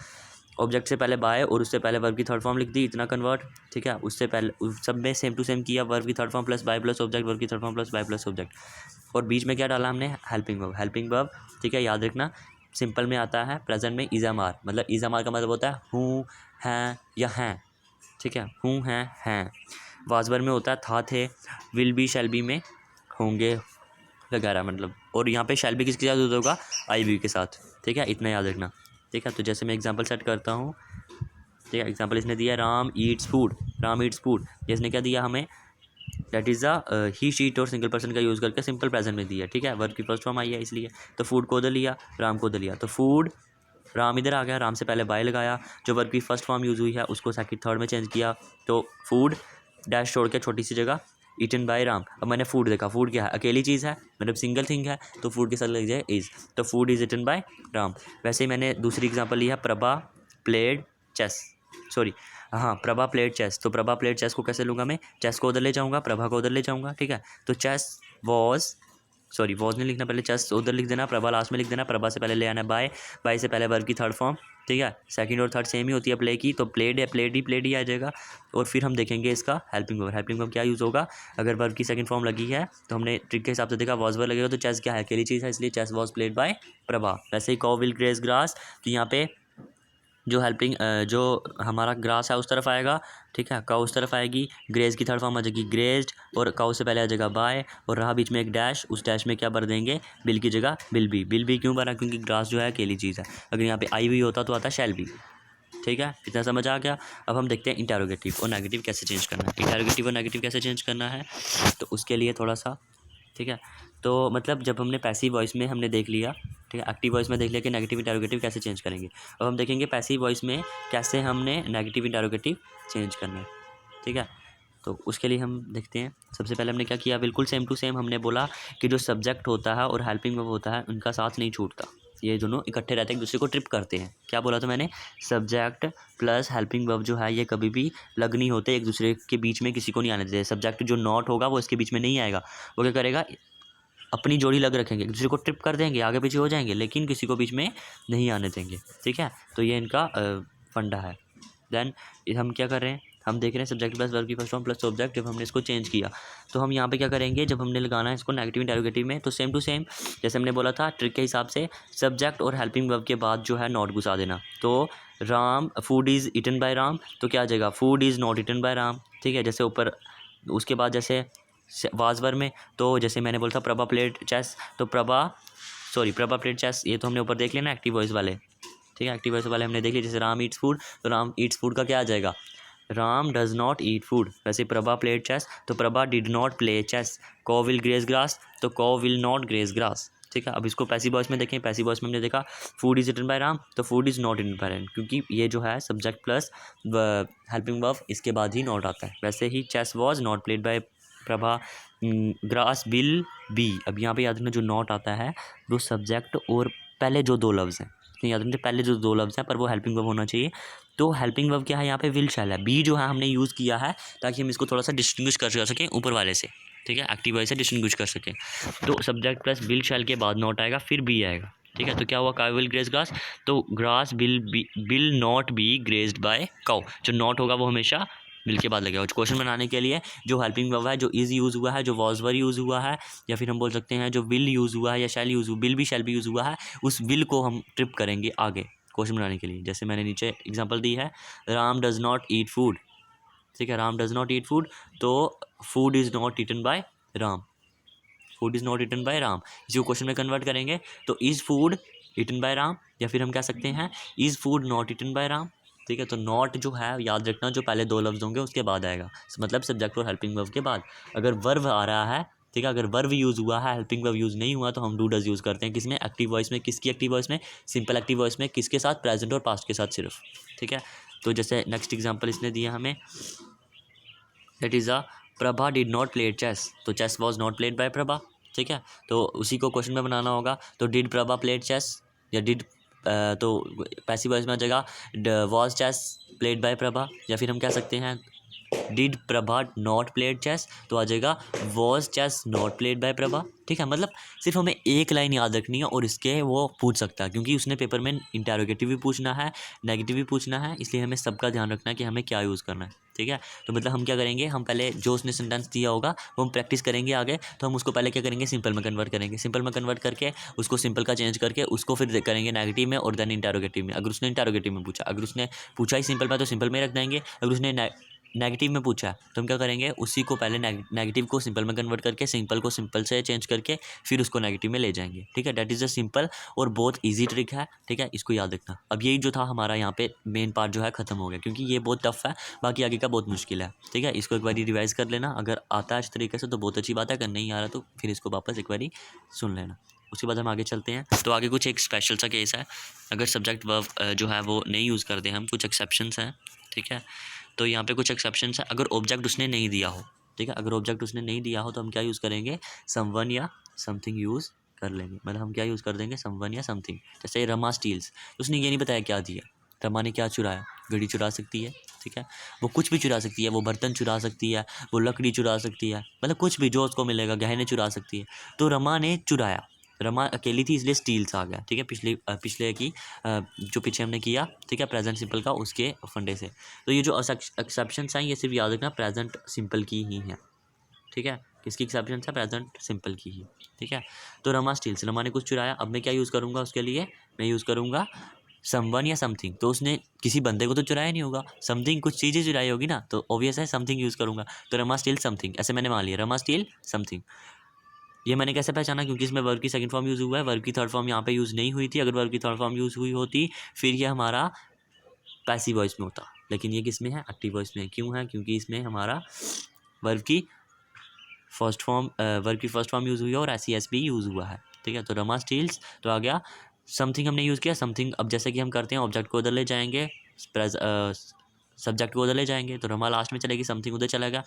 ऑब्जेक्ट से पहले बाय और उससे पहले वर्ब की थर्ड फॉर्म लिख दी, इतना कन्वर्ट, ठीक है। उससे पहले उस सब में सेम टू सेम किया, वर्ब की third form plus by plus object, verb की third form plus by plus object, और बीच में क्या डाला हमने, हेल्पिंग वर्ब। हेल्पिंग वर्ब, ठीक है, याद रखना सिंपल में आता है, प्रेजेंट में इज एम आर, मतलब इज एम आर का मतलब होता है हूँ, हैं या हैं, ठीक है, हूँ हैं। वाजवर में होता है था थे, विल बी शैल बी में होंगे वगैरह, मतलब, और यहाँ पे शैल बी किसके साथ यूज होगा, आई बी के साथ, ठीक है, इतना याद रखना, ठीक है। तो जैसे मैं एग्जांपल सेट करता हूँ, ठीक है, एग्जांपल इसने दिया Ram Yeats food, Ram Yeats food, इसने क्या दिया हमें, that is the he she it और सिंगल पर्सन का यूज़ करके सिंपल प्रेजेंट में दिया, ठीक है, वर्ब की फर्स्ट फॉर्म आई है इसलिए। तो फूड को उधर लिया, राम को उधर लिया, तो फूड, राम इधर आ गया, राम से पहले बाय लगाया, जो वर्ब की फर्स्ट फॉर्म यूज़ हुई है उसको सेकंड थर्ड में चेंज किया, तो फूड डैश छोड़ के छोटी सी जगह ईटन बाय राम। अब मैंने फूड देखा, फूड क्या है, अकेली चीज़ है, मतलब सिंगल थिंग है, तो फूड के साथ लग जाए इज़, तो food is eaten by Ram. वैसे ही मैंने दूसरी एग्जांपल ली है, प्रभा प्लेड चेस, सॉरी हाँ, प्रभा प्लेड चेस, तो प्रभा प्लेड चेस को कैसे लूँगा मैं, चेस को उधर ले जाऊँगा, प्रभा को उधर ले जाऊँगा, ठीक है। तो चेस वॉज, सॉरी वॉज नहीं लिखना, पहले चेस उधर लिख देना, प्रभा लास्ट में लिख देना, प्रभा से पहले ले आना बाय, बाय से पहले वर्ब की थर्ड फॉर्म, ठीक है। सेकंड और थर्ड सेम ही होती है प्ले की, तो प्लेड है, प्लेड ही आ जाएगा। और फिर हम देखेंगे इसका हेल्पिंग वर्ब। हेल्पिंग वर्ब क्या यूज़ होगा, अगर वर्ब की सेकंड फॉर्म लगी है तो हमने ट्रिक के हिसाब से देखा वॉज वर्ब लगेगा, तो चेस क्या है, अकेली चीज़ है, इसलिए chess was played by Prabha. वैसे ही कॉ विल ग्रेस ग्रास, तो यहाँ पे जो हेल्पिंग जो हमारा ग्रास है उस तरफ आएगा, ठीक है, काउ उस तरफ आएगी, ग्रेज की थर्ड फॉर्म आ जाएगी ग्रेज्ड, और काउ से पहले आ जाएगा बाय, और रहा बीच में एक डैश, उस डैश में क्या भर देंगे, बिल की जगह बिल बी। बिल बी क्यों भरा, क्योंकि ग्रास जो है अकेली चीज़ है, अगर यहाँ पे आई भी होता तो आता शैल बी, ठीक है, इतना समझ आ गया। अब हम देखते हैं इंटेरोगेटिव और नेगेटिव कैसे चेंज करना है। इंटेरोगेटिव और नेगेटिव कैसे चेंज करना है, तो उसके लिए थोड़ा सा, ठीक है, तो मतलब जब हमने पैसिव वॉइस में हमने देख लिया, ठीक है, एक्टिव वॉइस में देख लिया कि नेगेटिव इंटेरोगेटिव कैसे चेंज करेंगे। अब हम देखेंगे पैसिव वॉइस में कैसे हमने नेगेटिव इंटेरोगेटिव चेंज करना है, ठीक है। तो उसके लिए हम देखते हैं, सबसे पहले हमने क्या किया, बिल्कुल सेम टू सेम हमने बोला कि जो सब्जेक्ट होता है और हेल्पिंग वर्ब होता है उनका साथ नहीं छूटता, ये दोनों इकट्ठे रहते हैं, एक दूसरे को ट्रिप करते हैं। क्या बोला था मैंने, सब्जेक्ट प्लस हेल्पिंग वर्ब जो है ये कभी भी लग नहीं होते, एक दूसरे के बीच में किसी को नहीं आने देते। सब्जेक्ट जो नॉट होगा वो इसके बीच में नहीं आएगा, वो क्या करेगा, अपनी जोड़ी लग रखेंगे, एक दूसरे को ट्रिप कर देंगे, आगे पीछे हो जाएंगे, लेकिन किसी को बीच में नहीं आने देंगे, ठीक है। तो ये इनका फंडा है। देन हम क्या कर रहे हैं, हम देख रहे हैं सब्जेक्ट प्लस वर्ब की फर्स्ट फॉर्म प्लस ऑब्जेक्ट, जब हमने इसको चेंज किया तो हम यहाँ पे क्या करेंगे, जब हमने लगाना है इसको नेगेटिव इंटेरोगेटिव में, तो सेम टू सेम जैसे हमने बोला था ट्रिक के हिसाब से, सब्जेक्ट और हेल्पिंग वर्ब के बाद जो है नॉट घुसा देना। तो Ram food is eaten by Ram, तो क्या आ जाएगा, food is not eaten by Ram, ठीक है। जैसे ऊपर उसके बाद जैसे वाजवर में, तो जैसे मैंने बोला था प्रभा प्लेड चेस, तो प्रभा प्लेड चेस, ये तो हमने ऊपर देख लिया ना एक्टिव वॉइस वाले, ठीक है, एक्टिव वॉइस वाले हमने देख लिया। जैसे राम ईट्स फूड, तो राम ईट्स फूड का क्या आ जाएगा, Ram does not eat food. वैसे प्रभा प्लेड चेस, तो Prabha did not play chess. Cow will graze grass, तो cow will not grace grass, ठीक है। अब इसको पैसिव वॉइस में देखें, पैसिव वॉइस में हमने देखा food is eaten by Ram, तो food is not eaten by Ram, क्योंकि ये जो है सब्जेक्ट प्लस हेल्पिंग वर्ब इसके बाद ही नॉट आता है। वैसे ही chess was not played by Prabha, grass will be. अब यहाँ पे याद रखना जो नॉट आता है वो सब्जेक्ट और पहले जो दो लफ्ज़ हैं, याद रखना पहले जो दो लफ्ज़ हैं पर वो हेल्पिंग वर्ब होना चाहिए। तो हेल्पिंग वर्ब क्या है यहाँ पे, विल शैल है। बी जो है हमने यूज़ किया है ताकि हम इसको थोड़ा सा डिस्टिंग्विश कर सकें ऊपर वाले से, ठीक है, एक्टिव वॉइस से डिस्टिंग्विश कर सकें। तो सब्जेक्ट प्लस विल शैल के बाद नॉट आएगा, फिर बी आएगा, ठीक है, तो क्या हुआ, काउ विल ग्रेज ग्रास, तो grass will not be grazed by cow, जो नॉट होगा वो हमेशा विल के बाद लगेगा। क्वेश्चन बनाने के लिए जो हेल्पिंग वर्ब है, जो इज यूज़ हुआ है, जो वॉज वर यूज़ हुआ है, या फिर हम बोल सकते हैं जो विल यूज़ हुआ है या शैल यूज़ हुआ, विल भी शैल भी यूज़ हुआ है, उस विल को हम ट्रिप करेंगे आगे क्वेश्चन बनाने के लिए। जैसे मैंने नीचे एग्जाम्पल दी है, Ram does not eat food, ठीक है, Ram does not eat food, तो food is not eaten by Ram, food is not eaten by Ram, इसी को क्वेश्चन में कन्वर्ट करेंगे तो is food eaten by Ram, या फिर हम कह सकते हैं is food not eaten by Ram. ठीक है, तो नॉट जो है याद रखना, जो पहले दो लफ्ज़ होंगे उसके बाद आएगा, मतलब सब्जेक्ट और हेल्पिंग वर्ब के बाद। अगर वर्ब आ रहा है, ठीक है, अगर वर्ब यूज़ हुआ है, हेल्पिंग वर्ब यूज़ नहीं हुआ, तो हम डू डज यूज़ करते हैं, किसमें, एक्टिव वॉइस में। किसकी एक्टिव वॉइस में, सिंपल एक्टिव वॉइस में, किसके साथ, प्रेजेंट और पास्ट के साथ सिर्फ। ठीक है, तो जैसे नेक्स्ट एग्जाम्पल इसने दिया हमें, that is a Prabha did not play chess, तो chess was not played by Prabha. ठीक है, तो उसी को क्वेश्चन में बनाना होगा, तो डिड प्रभा प्लेड चेस, या डिड, तो पैसिव वॉइस में आ जाएगा was chess played by Prabha, या फिर हम कह सकते हैं did Prabha not played chess, तो आ जाएगा was chess not played by Prabha. ठीक है, मतलब सिर्फ हमें एक लाइन याद रखनी है और इसके वो पूछ सकता है, क्योंकि उसने पेपर में इंटेरोगेटिव भी पूछना है, नेगेटिव भी पूछना है, इसलिए हमें सबका ध्यान रखना है कि हमें क्या यूज़ करना है। ठीक है, तो मतलब हम क्या करेंगे, हम पहले जो उसने सेंटेंस दिया होगा वो हम प्रैक्टिस करेंगे आगे, तो हम उसको पहले क्या करेंगे, सिंपल में कन्वर्ट करेंगे, सिंपल में कन्वर्ट करके उसको सिंपल का चेंज करके उसको फिर करेंगे नेगेटिव में और देन इंटेरोगेटिव में। अगर उसने इंटेरोगेटिव में पूछा, अगर उसने पूछा ही सिंपल में तो सिंपल में रख देंगे, अगर उसने नेगेटिव में पूछा है तो हम क्या करेंगे, उसी को पहले नेगेटिव को सिंपल में कन्वर्ट करके, सिंपल को सिंपल से चेंज करके फिर उसको नेगेटिव में ले जाएंगे। ठीक है, दैट इज़ अ सिंपल और बहुत इजी ट्रिक है। ठीक है, इसको याद रखना। अब यही जो था हमारा यहाँ पे मेन पार्ट जो है ख़त्म हो गया, क्योंकि ये बहुत टफ है, बाकी आगे का बहुत मुश्किल है। ठीक है, इसको एक बार रिवाइज़ कर लेना, अगर आता है इस तरीके से तो बहुत अच्छी बात है, अगर नहीं आ रहा तो फिर इसको वापस एक बार सुन लेना। उसके बाद हम आगे चलते हैं। तो आगे कुछ एक स्पेशल सा केस है, अगर सब्जेक्ट वर्ब जो है वो नहीं यूज़ करते हम, कुछ एक्सेप्शंस हैं। ठीक है, तो यहाँ पे कुछ एक्सेप्शंस है, अगर ऑब्जेक्ट उसने नहीं दिया हो। ठीक है, अगर ऑब्जेक्ट उसने नहीं दिया हो तो हम क्या यूज़ करेंगे, समवन या समथिंग यूज़ कर लेंगे, मतलब हम क्या यूज़ कर देंगे, समवन या समथिंग। जैसे रमा स्टील्स, उसने ये नहीं बताया क्या दिया, रमा ने क्या चुराया, घड़ी चुरा सकती है। ठीक है, वो कुछ भी चुरा सकती है, वो बर्तन चुरा सकती है, वो लकड़ी चुरा सकती है, मतलब कुछ भी जो उसको मिलेगा, गहने चुरा सकती है। तो रमा ने चुराया, रमा अकेली थी इसलिए स्टील्स आ गया। ठीक है, पिछले की जो पीछे हमने किया, ठीक है, प्रेजेंट सिंपल का, उसके फंडे से। तो ये जो एक्सेप्शंस हैं ये सिर्फ याद रखना प्रेजेंट सिंपल की ही हैं। ठीक है, किसकी एक्सेप्शन है, प्रेजेंट सिंपल की ही। ठीक है, तो रमा स्टील्स, रमा ने कुछ चुराया, अब मैं क्या यूज़ करूँगा उसके लिए, मैं यूज़ करूँगा समवन या समथिंग। तो उसने किसी बंदे को तो चुराया नहीं होगा, समथिंग कुछ चीज़ें चुराई होगी ना, तो ऑब्वियस है समथिंग यूज़ करूँगा। तो रमा स्टील समथिंग, ऐसे मैंने मान लिया, रमा स्टील समथिंग। ये मैंने कैसे पहचाना, क्योंकि इसमें वर्ब की सेकंड फॉर्म यूज़ हुआ है, वर्ब की थर्ड फॉर्म यहाँ पे यूज़ नहीं हुई थी। अगर वर्ब की थर्ड फॉर्म यूज़ हुई होती फिर ये हमारा पैसिव वॉइस में होता, लेकिन ये किस में है, एक्टिव वॉइस में। क्यों है, क्योंकि इसमें हमारा वर्ब की फर्स्ट फॉर्म यूज़ हुई है और एस भी यूज़ हुआ है। ठीक है, तो रमा स्टील्स तो आ गया, समथिंग हमने यूज़ किया, समथिंग। अब जैसे कि हम करते हैं, ऑब्जेक्ट को उधर ले जाएंगे, सब्जेक्ट को उधर ले जाएंगे, तो रमा लास्ट में चलेगी, समथिंग उधर चलेगा।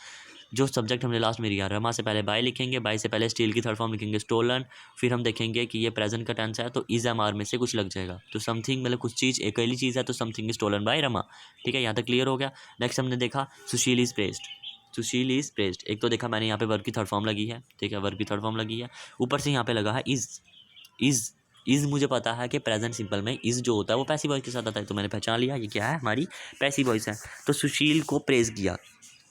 जो सब्जेक्ट हमने लास्ट में लिया, रमा से पहले बाय लिखेंगे, बाय से पहले स्टील की थर्ड फॉर्म लिखेंगे स्टोलन, फिर हम देखेंगे कि ये प्रेजेंट का टेंस है तो इज एम आर में से कुछ लग जाएगा। तो समथिंग मतलब कुछ चीज़, अकेली चीज़ है, तो something is stolen by Rama. ठीक है, यहाँ तक क्लियर हो गया। नेक्स्ट हमने देखा Sushil is pressed, Sushil is pressed. एक तो देखा मैंने यहाँ पे वर्ब की थर्ड फॉर्म लगी है। ठीक है, वर्ब की थर्ड फॉर्म लगी है, ऊपर से यहाँ पे लगा है इज़ मुझे पता है कि प्रेजेंट सिंपल में इज़ जो होता है वो पैसिव वॉइस के साथ आता है, तो मैंने पहचान लिया ये क्या है, हमारी पैसिव वॉइस है। तो सुशील को प्रेज किया,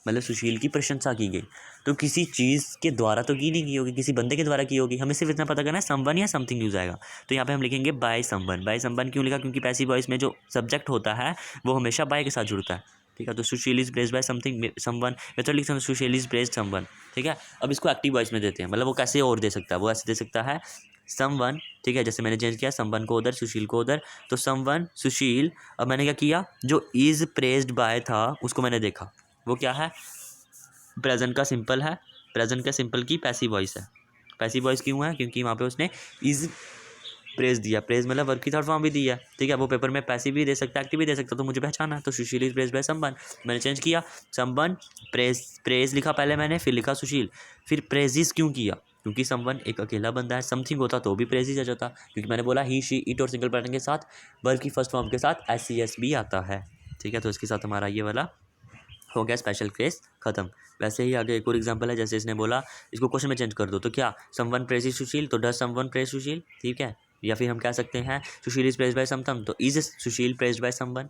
मतलब सुशील की प्रशंसा की गई, तो किसी चीज़ के द्वारा तो की नहीं की होगी, किसी बंदे के द्वारा की होगी। हमें सिर्फ इतना पता करना है समवन या समथिंग यूज आएगा, तो यहाँ पे हम लिखेंगे बाय समवन। बाय समवन क्यों लिखा, क्योंकि पैसिव वॉइस में जो सब्जेक्ट होता है वो हमेशा बाय के साथ जुड़ता है। ठीक है, तो Sushil is praised by something someone, या तो लिख सकते हैं सुशील इज प्रेज्ड समवन। ठीक है, अब इसको एक्टिव वॉइस में देते हैं, मतलब वो कैसे और दे सकता है, वो ऐसे दे सकता है समवन। ठीक है, जैसे मैंने चेंज किया समवन को उधर, सुशील को उधर, तो समवन सुशील। अब मैंने क्या किया, जो इज प्रेज्ड बाय था उसको मैंने देखा, वो क्या है, प्रेजेंट का सिंपल है, प्रेजेंट का सिंपल की पैसिव वॉइस है। पैसिव वॉइस क्यों है, क्योंकि वहाँ पे उसने इज प्रेज दिया, प्रेज मतलब वर्ब की थर्ड फॉर्म भी दिया। ठीक है, वो पेपर में पैसिव भी दे सकता है, एक्टिव भी दे सकता है, तो मुझे पहचाना। तो Sushil is praise bye someone, मैंने चेंज किया, समवन प्रेज लिखा पहले मैंने, फिर लिखा सुशील, फिर प्रेजिस क्यों किया, क्योंकि समवन एक अकेला बंदा है, समथिंग होता तो भी प्रेजिस आ जाता, क्योंकि मैंने बोला ही शी इट और सिंगल पैटर्न के साथ वर्ब की फर्स्ट फॉर्म के साथ एस भी आता है। ठीक है, तो इसके साथ हमारा ये वाला हो गया स्पेशल केस खत्म। वैसे ही आगे एक और एग्जांपल है, जैसे इसने बोला इसको क्वेश्चन में चेंज कर दो, तो क्या समवन प्रेज सुशील, तो डज समवन प्रेज सुशील। ठीक है, या फिर हम कह सकते हैं सुशील इज़ प्रेज्ड बाय समवन, तो is Sushil praised by someone.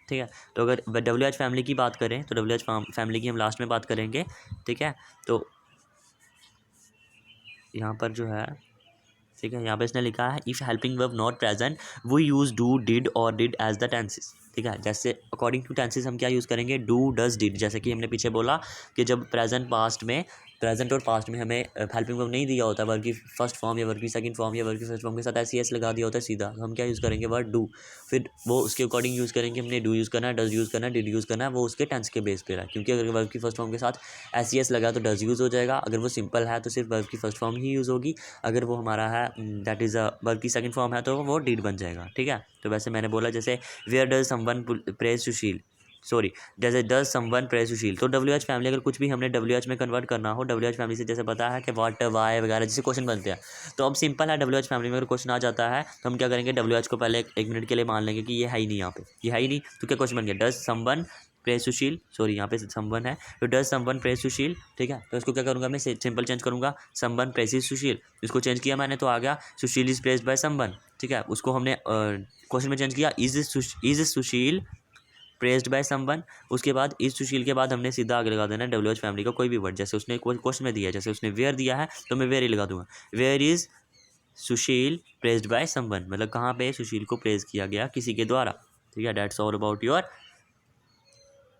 ठीक है, तो अगर WH फैमिली की बात करें तो WH फैमिली की हम लास्ट में बात करेंगे। ठीक है, तो यहाँ पर जो है, ठीक है, यहाँ पे इसने लिखा है if helping verb not present we use do, did और डिड एज द टेंसेस। ठीक है, जैसे अकॉर्डिंग टू टेंसेस हम क्या यूज़ करेंगे, डू, डज, डिड। जैसे कि हमने पीछे बोला कि जब प्रेजेंट और पास्ट में हमें हेल्पिंग वर्ब नहीं दिया होता, वर्ब की फर्स्ट फॉर्म या वर्ब की सेकंड फॉर्म या वर्ब की फर्स्ट फॉर्म के साथ एस लगा दिया होता है सीधा, तो हम क्या यूज़ करेंगे, वर्ड डू। फिर वो उसके अकॉर्डिंग यूज़ करेंगे, हमने डू यूज़ करना है, डज यूज़ करना है, डिड यूज़ करना है, वो उसके टेंस के बेस पे है। क्योंकि अगर वर्ब की फर्स्ट फॉर्म के साथ एस लगा तो डज यूज़ हो जाएगा, अगर वो सिंपल है तो सिर्फ वर्ब की फर्स्ट फॉर्म ही यूज़ होगी, अगर वो हमारा है दैट इज़ अ वर्ब की सेकंड फॉर्म है तो वो डिड बन जाएगा। ठीक है, तो वैसे मैंने बोला जैसे where does someone praise Sushil, sorry जैसे डज समवन प्रेज सुशील, तो WH फैमिली अगर कुछ भी हमने WH में कन्वर्ट करना हो, WH फैमिली से जैसे पता है कि व्हाट, वाई वगैरह जैसे क्वेश्चन बनते हैं, तो अब सिंपल है WH फैमिली में अगर क्वेश्चन आ जाता है तो हम क्या करेंगे, WH को पहले एक मिनट के लिए मान लेंगे कि ये है ही नहीं, यहाँ पे ये है ही नहीं, तो क्या क्वेश्चन बन गया, does someone praise Sushil, sorry यहाँ पे समवन है, तो डज समवन प्रेज सुशील। ठीक है, तो इसको क्या करूँगा मैं, सिंपल चेंज करूँगा, समवन प्रेज सुशील, इसको चेंज किया मैंने तो आ गया सुशील इज प्रेज्ड बाय समवन। ठीक है, उसको हमने क्वेश्चन में चेंज किया, is Sushil praised by someone, उसके बाद इस सुशील के बाद हमने सीधा आगे लगा देना है WH फैमिली का कोई भी वर्ड, जैसे उसने क्वेश्चन में दिया है, जैसे उसने वेयर दिया है तो मैं वेयर ही लगा दूंगा, where is Sushil praised by someone, मतलब कहाँ पे सुशील को प्रेज किया गया किसी के द्वारा। ठीक है, that's all about your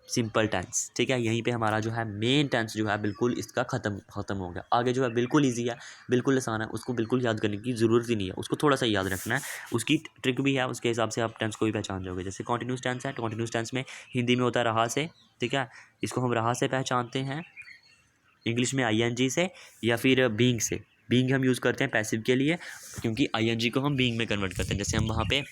simple tense. ठीक है, यहीं पे हमारा जो है मेन टेंस जो है बिल्कुल इसका ख़त्म हो गया। आगे जो है बिल्कुल इजी है, बिल्कुल आसान है, उसको बिल्कुल याद करने की ज़रूरत ही नहीं है, उसको थोड़ा सा याद रखना है, उसकी ट्रिक भी है, उसके हिसाब से आप टेंस को भी पहचान जाओगे। जैसे कॉन्टिन्यूस टेंस है, कॉन्टिन्यूस टेंस में हिंदी में होता है रहा से। ठीक है, इसको हम रहा से पहचानते हैं, इंग्लिश में ING से या फिर बीइंग से। बीइंग हम यूज़ करते हैं पैसिव के लिए, क्योंकि ING को हम बीइंग में कन्वर्ट करते हैं, जैसे हम वहाँ पे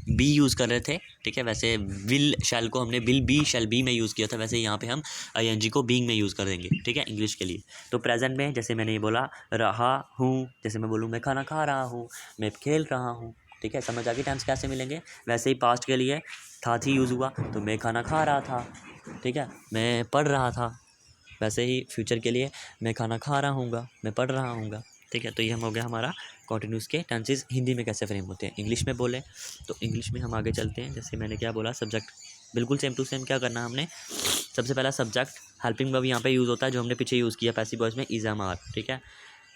बी यूज़ कर रहे थे। ठीक है, वैसे विल शैल को हमने विल बी शैल बी में यूज़ किया था, वैसे यहाँ पे हम ING को बीइंग में यूज़ कर देंगे। ठीक है, इंग्लिश के लिए। तो प्रेजेंट में जैसे मैंने ये बोला रहा हूँ, जैसे मैं बोलूँ मैं खाना खा रहा हूँ, मैं खेल रहा हूँ। ठीक है, समझ आ गई टेंस कैसे मिलेंगे। वैसे ही पास्ट के लिए था थी यूज़ हुआ, तो मैं खाना खा रहा था। ठीक है, मैं पढ़ रहा था। वैसे ही फ्यूचर के लिए मैं खाना खा रहा हूँगा, मैं पढ़ रहा हूँगा। ठीक है, तो ये हम हो गया हमारा कॉन्टिन्यूस के टेंसेस हिंदी में कैसे फ्रेम होते हैं। इंग्लिश में बोले तो इंग्लिश में हम आगे चलते हैं। जैसे मैंने क्या बोला, सब्जेक्ट बिल्कुल सेम टू सेम क्या करना हमने, सबसे पहला सब्जेक्ट हेल्पिंग वर्ब यहाँ पे यूज़ होता है, जो हमने पीछे यूज़ किया पैसिव वॉइस में, इज एम आर। ठीक है,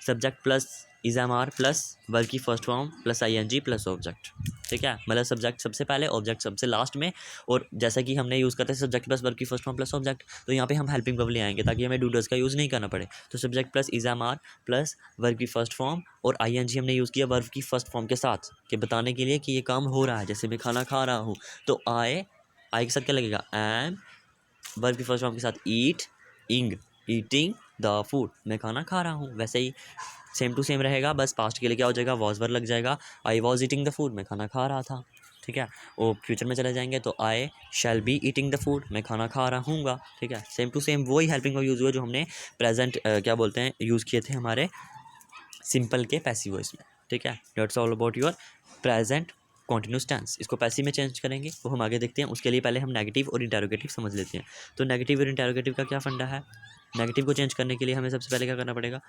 subject plus is am are plus verb की first form plus ING plus object. ठीक है, मतलब सब्जेक्ट सबसे पहले, ऑब्जेक्ट सबसे लास्ट में, और जैसा कि हमने यूज़ करते हैं सब्जेक्ट प्लस वर्ब की फर्स्ट फॉर्म प्लस ऑब्जेक्ट, तो यहाँ पे हम हेल्पिंग वर्ब ले आएंगे ताकि हमें डू डज का यूज़ नहीं करना पड़े। तो subject plus is am are plus verb की फर्स्ट फॉर्म और ING हमने यूज़ किया वर्ब की फर्स्ट फॉर्म के साथ, कि बताने के लिए कि ये काम हो रहा है। जैसे मैं खाना खा रहा हूँ तो आई के साथ क्या लगेगा, एम, वर्ब की फर्स्ट फॉर्म के साथ ईट, इंग, ईटिंग द फूड, मैं खाना खा रहा हूँ। वैसे ही सेम टू सेम रहेगा, बस पास्ट के लिए क्या हो जाएगा, वॉज वर्ब लग जाएगा, आई वॉज ईटिंग द फूड, मैं खाना खा रहा था। ठीक है, और फ्यूचर में चले जाएंगे तो I shall be eating the food, मैं खाना खा रहा हूँगा। ठीक है, सेम टू सेम वही हेल्पिंग वर्ब यूज़ हुआ जो हमने प्रेजेंट क्या बोलते हैं यूज़ किए थे हमारे सिंपल के पैसिव वॉइस में। ठीक है, that's all about your present continuous tense. इसको पैसिव में चेंज करेंगे वो हम आगे देखते हैं, उसके लिए पहले हम नेगेटिव और इंटेरोगेटिव समझ लेते हैं। तो नेगेटिव और इंटेरोगेटिव का क्या फंडा है, नेगेटिव को चेंज करने के लिए हमें सबसे पहले क्या करना पड़ेगा,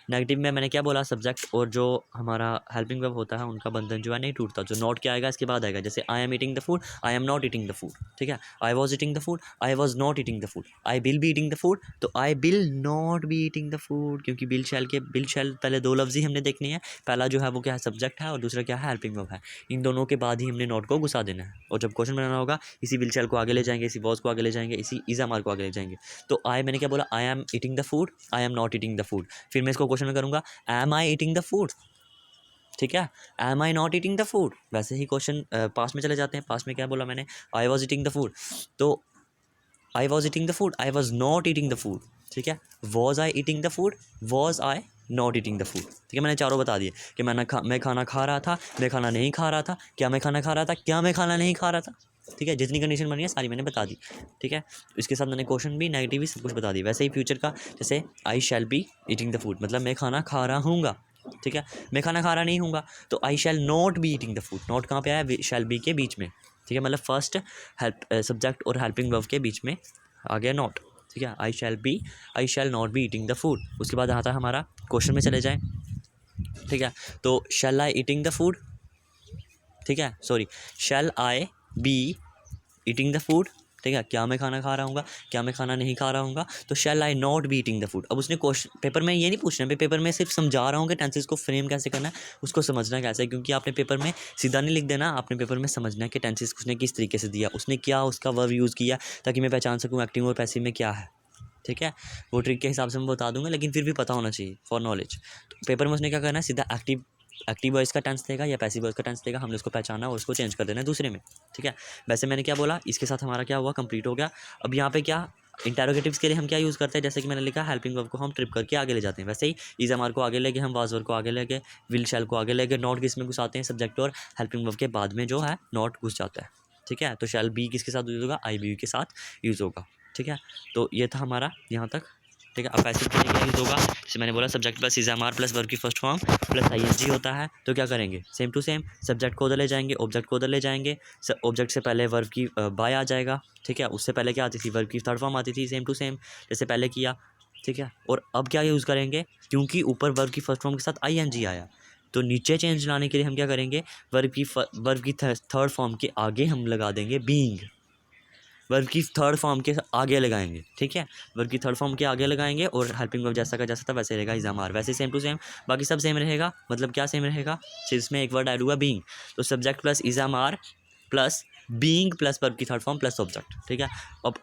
नेगेटिव में मैंने क्या बोला, सब्जेक्ट और जो हमारा हेल्पिंग वर्ब होता है उनका बंधन जो है नहीं टूटता, जो नॉट क्या आएगा इसके बाद आएगा। जैसे I am eating the food, I am not eating the food. ठीक है, I was eating the food, I was not eating the food, I will be eating the food, तो I will not be eating the food, क्योंकि will shall पहले दो लफ्ज़ ही हमने देखनी है, पहला जो है वो क्या है सब्जेक्ट है और दूसरा क्या है हेल्पिंग वर्ब है। इन दोनों के बाद ही हमने नॉट को घुसा देना है, और जब क्वेश्चन बनाना होगा इसी बिल शैल को आगे ले जाएंगे, इसी वॉज को आगे ले जाएंगे, इसी इज एम आर को आगे ले जाएंगे। तो आई मैंने क्या बोला, I am eating the food, I am not eating the food, फिर मैं इसको क्वेश्चन में करूँगा am I eating the food. ठीक है, am I not eating the food. वैसे ही क्वेश्चन पास्ट में चले जाते हैं, पास्ट में क्या बोला मैंने, I was eating the food, तो I was eating the food, I was not eating the food. ठीक है, was I eating the food, was I not eating the food. ठीक है, मैंने चारों बता दिए कि मैं खाना खा रहा था, मैं खाना नहीं खा रहा था, क्या मैं खाना खा रहा था, क्या मैं खाना नहीं खा रहा था। ठीक है, जितनी कंडीशन बनी है सारी मैंने बता दी। ठीक है, इसके साथ मैंने क्वेश्चन भी नेगेटिव भी सब कुछ बता दी। वैसे ही फ्यूचर का, जैसे I shall be eating the food, मतलब मैं खाना खा रहा हूँगा। ठीक है, मैं खाना खा रहा नहीं हूँगा, तो I shall not be eating the food, not कहाँ पे आया, शैल बी के बीच में। ठीक है, मतलब फर्स्ट सब्जेक्ट और हेल्पिंग वर्ब के बीच में आ गया नॉट। ठीक है, I shall not be eating the food. उसके बाद आता है हमारा क्वेश्चन में चले जाएँ, ठीक है, तो shall I eating the food, ठीक है, sorry, shall I be eating the food, ठीक है, क्या मैं खाना खा रहा हूँ, क्या मैं खाना नहीं खा रहा हूँ, तो shall I not be eating the food. अब उसने क्वेश्चन पेपर में ये नहीं पूछना है, पेपर में सिर्फ समझा रहा हूँ कि टेंसेस को फ्रेम कैसे करना है, उसको समझना कैसे है, क्योंकि आपने पेपर में सीधा नहीं लिख देना, आपने पेपर में समझना है कि टेंसेस उसने किस तरीके से दिया, उसने क्या उसका वर्ब यूज़ किया, ताकि मैं पहचान सकूँ एक्टिव और पैसिव में क्या है। ठीक है, वो ट्रिक के हिसाब से मैं बता दूंगा, लेकिन फिर भी पता होना चाहिए फॉर नॉलेज। तो पेपर में उसने क्या करना है, सीधा एक्टिव वॉइस का टेंस देगा या पैसिव वॉइस का टेंस देगा, हमने उसको पहचाना और उसको चेंज कर देना है दूसरे में। ठीक है, वैसे मैंने क्या बोला, इसके साथ हमारा क्या हुआ, कंप्लीट हो गया। अब यहाँ पे क्या इंटेरोगेटिव्स के लिए हम क्या यूज़ करते हैं, जैसे कि मैंने लिखा हेल्पिंग वर्ब को हम ट्रिप करके आगे ले जाते हैं, वैसे ही इज एम आर को आगे ले गए, हम वाज वर्ब को आगे ले गए, विल शैल को आगे ले गए, नॉट किस में घुसाते हैं, सब्जेक्ट और हेल्पिंग वर्ब के बाद में जो है नॉट घुस जाता है। ठीक है, तो शैल बी किसके साथ यूज़ होगा, आई बी के साथ यूज़ होगा। ठीक है, तो ये था हमारा यहाँ तक। ठीक है, अब पैसिव के लिए क्या यूज़ होगा, जैसे मैंने बोला subject plus is am are plus verb की first form plus I N G होता है, तो क्या करेंगे, सेम टू सेम सब्जेक्ट को उधर ले जाएंगे, ऑब्जेक्ट को उधर ले जाएंगे, ऑब्जेक्ट से पहले वर्ब की बाय आ जाएगा। ठीक है, उससे पहले क्या आती थी, वर्ब की थर्ड फॉर्म आती थी, सेम टू सेम जैसे पहले किया। ठीक है, और अब क्या यूज़ करेंगे, क्योंकि ऊपर वर्ब की फर्स्ट फॉर्म के साथ आई एन जी आया, तो नीचे चेंज लाने के लिए हम क्या करेंगे, वर्ब की थर्ड फॉर्म के आगे हम लगा देंगे बीइंग, वर्ब की थर्ड फॉर्म के आगे लगाएंगे। ठीक है, वर्ब की थर्ड फॉर्म के आगे लगाएंगे और हेल्पिंग वर्ब जैसा का जैसा था वैसे रहेगा, इज एम आर वैसे सेम टू सेम, बाकी सब सेम रहेगा। मतलब क्या सेम रहेगा, इसमें एक वर्ड ऐड हुआ बीइंग, तो subject plus is am are plus being plus verb की थर्ड फॉर्म प्लस ऑब्जेक्ट। ठीक है, अब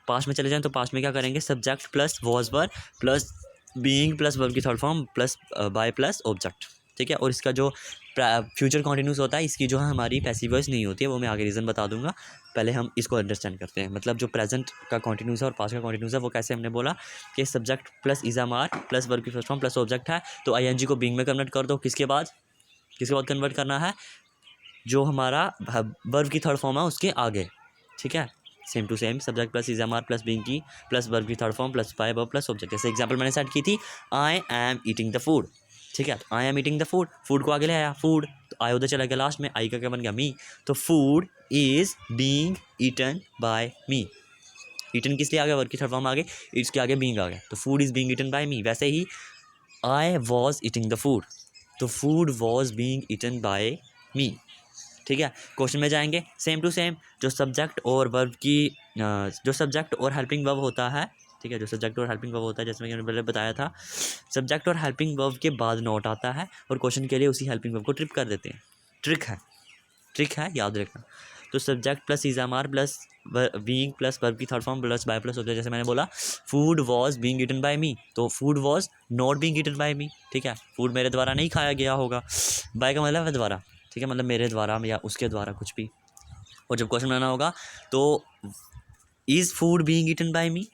पास्ट में चले जाएं तो पास्ट में क्या करेंगे, subject plus was verb plus being plus verb की third form plus by plus object. ठीक है, और इसका जो फ्यूचर कॉन्टिन्यूस होता है, इसकी जो है हमारी पैसिव वॉइस नहीं होती है, वो मैं आगे रीज़न बता दूंगा, पहले हम इसको अंडरस्टैंड करते हैं। मतलब जो प्रेजेंट का कॉन्टिन्यूस है और पास्ट का कॉन्टिन्यूस है, वो कैसे हमने बोला कि subject plus is am are plus verb की फर्स्ट फॉर्म प्लस ऑब्जेक्ट है, तो आई एन जी को बीइंग में कन्वर्ट कर दो, किसके बाद कन्वर्ट करना है, जो हमारा वर्ब की थर्ड फॉर्म है उसके आगे। ठीक है, same to same subject plus is am are plus being की प्लस वर्ब की third form plus by verb plus object. जैसे एग्जांपल मैंने सेट की थी, I am eating the food. ठीक है, तो I am eating the food, food को आगे ले आया, फूड तो आई उधर चला गया लास्ट में, आई का क्या बन गया, मी, तो food is being eaten by me. Eaten किस लिए आ गया, वर्ब की थर्ड फॉर्म आ गई, इसके आगे बीइंग आ गया, तो food is being eaten by me. वैसे ही I was eating the food, तो food was being eaten by me. ठीक है, क्वेश्चन में जाएंगे, सेम टू सेम जो सब्जेक्ट और वर्ब की जो सब्जेक्ट और हेल्पिंग वर्ब होता है। ठीक है, जो सब्जेक्ट और हेल्पिंग वर्ब होता है, जैसे मैंने पहले बताया था, सब्जेक्ट और हेल्पिंग वर्ब के बाद नोट आता है और क्वेश्चन के लिए उसी हेल्पिंग वर्ब को ट्रिप कर देते हैं। ट्रिक है याद रखना। तो subject plus is am are plus being plus verb की third form plus by plus object, जैसे मैंने बोला food was being eaten by me, तो food was not being eaten by me. ठीक है, फूड मेरे द्वारा नहीं खाया गया होगा, बाय का मतलब है द्वारा। ठीक है, मतलब मेरे द्वारा या उसके द्वारा कुछ भी। और जब क्वेश्चन बनाना होगा तो is food being eaten by me.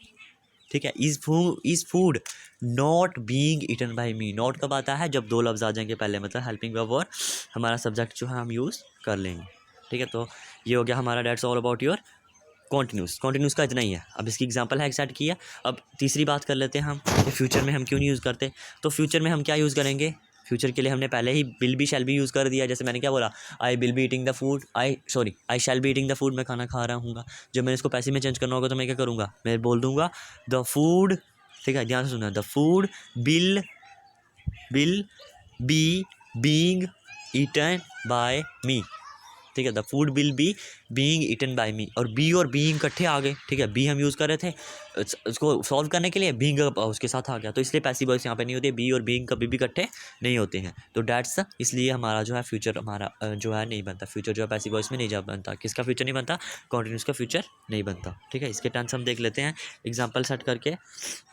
ठीक है, is food not being eaten by me. Not कब आता है, जब दो लफ्ज़ आ जाएंगे पहले, मतलब हेल्पिंग वर्ब और हमारा सब्जेक्ट जो है हम यूज़ कर लेंगे। ठीक है, तो ये हो गया हमारा that's all about your continuous का इतना ही है। अब इसकी एग्जांपल है एक्सेट किया। अब तीसरी बात कर लेते हैं हम कि फ्यूचर में हम क्यों नहीं यूज़ करते। तो फ्यूचर में हम क्या यूज़ करेंगे, फ्यूचर के लिए हमने पहले he will be shall be use कर दिया। जैसे मैंने क्या बोला, आई will be eating the food, I shall be eating the food, मैं खाना खा रहा हूँ। जब मैंने इसको पैसे में चेंज करना होगा तो मैं क्या करूँगा, मैं बोल दूंगा द फूड। ठीक है, ध्यान से सुना, the food will be being eaten by me. ठीक है, the food will be being eaten by me, और बी और बीइंग इकट्ठे आ गए। ठीक है, बी हम यूज़ कर रहे थे उसको सॉल्व करने के लिए, बीइंग उसके साथ आ गया, तो इसलिए पैसिव वॉइस यहाँ पे नहीं होती है, बी और बीइंग कभी भी इकट्ठे नहीं होते हैं। तो डैट्स इसलिए हमारा जो है फ्यूचर हमारा जो है नहीं बनता, फ्यूचर जो है पैसिव वॉइस में नहीं जा बनता। किसका फ्यूचर नहीं बनता, कॉन्टिन्यूस का फ्यूचर नहीं बनता। ठीक है, इसके टेंस हम देख लेते हैं एग्जाम्पल सेट करके।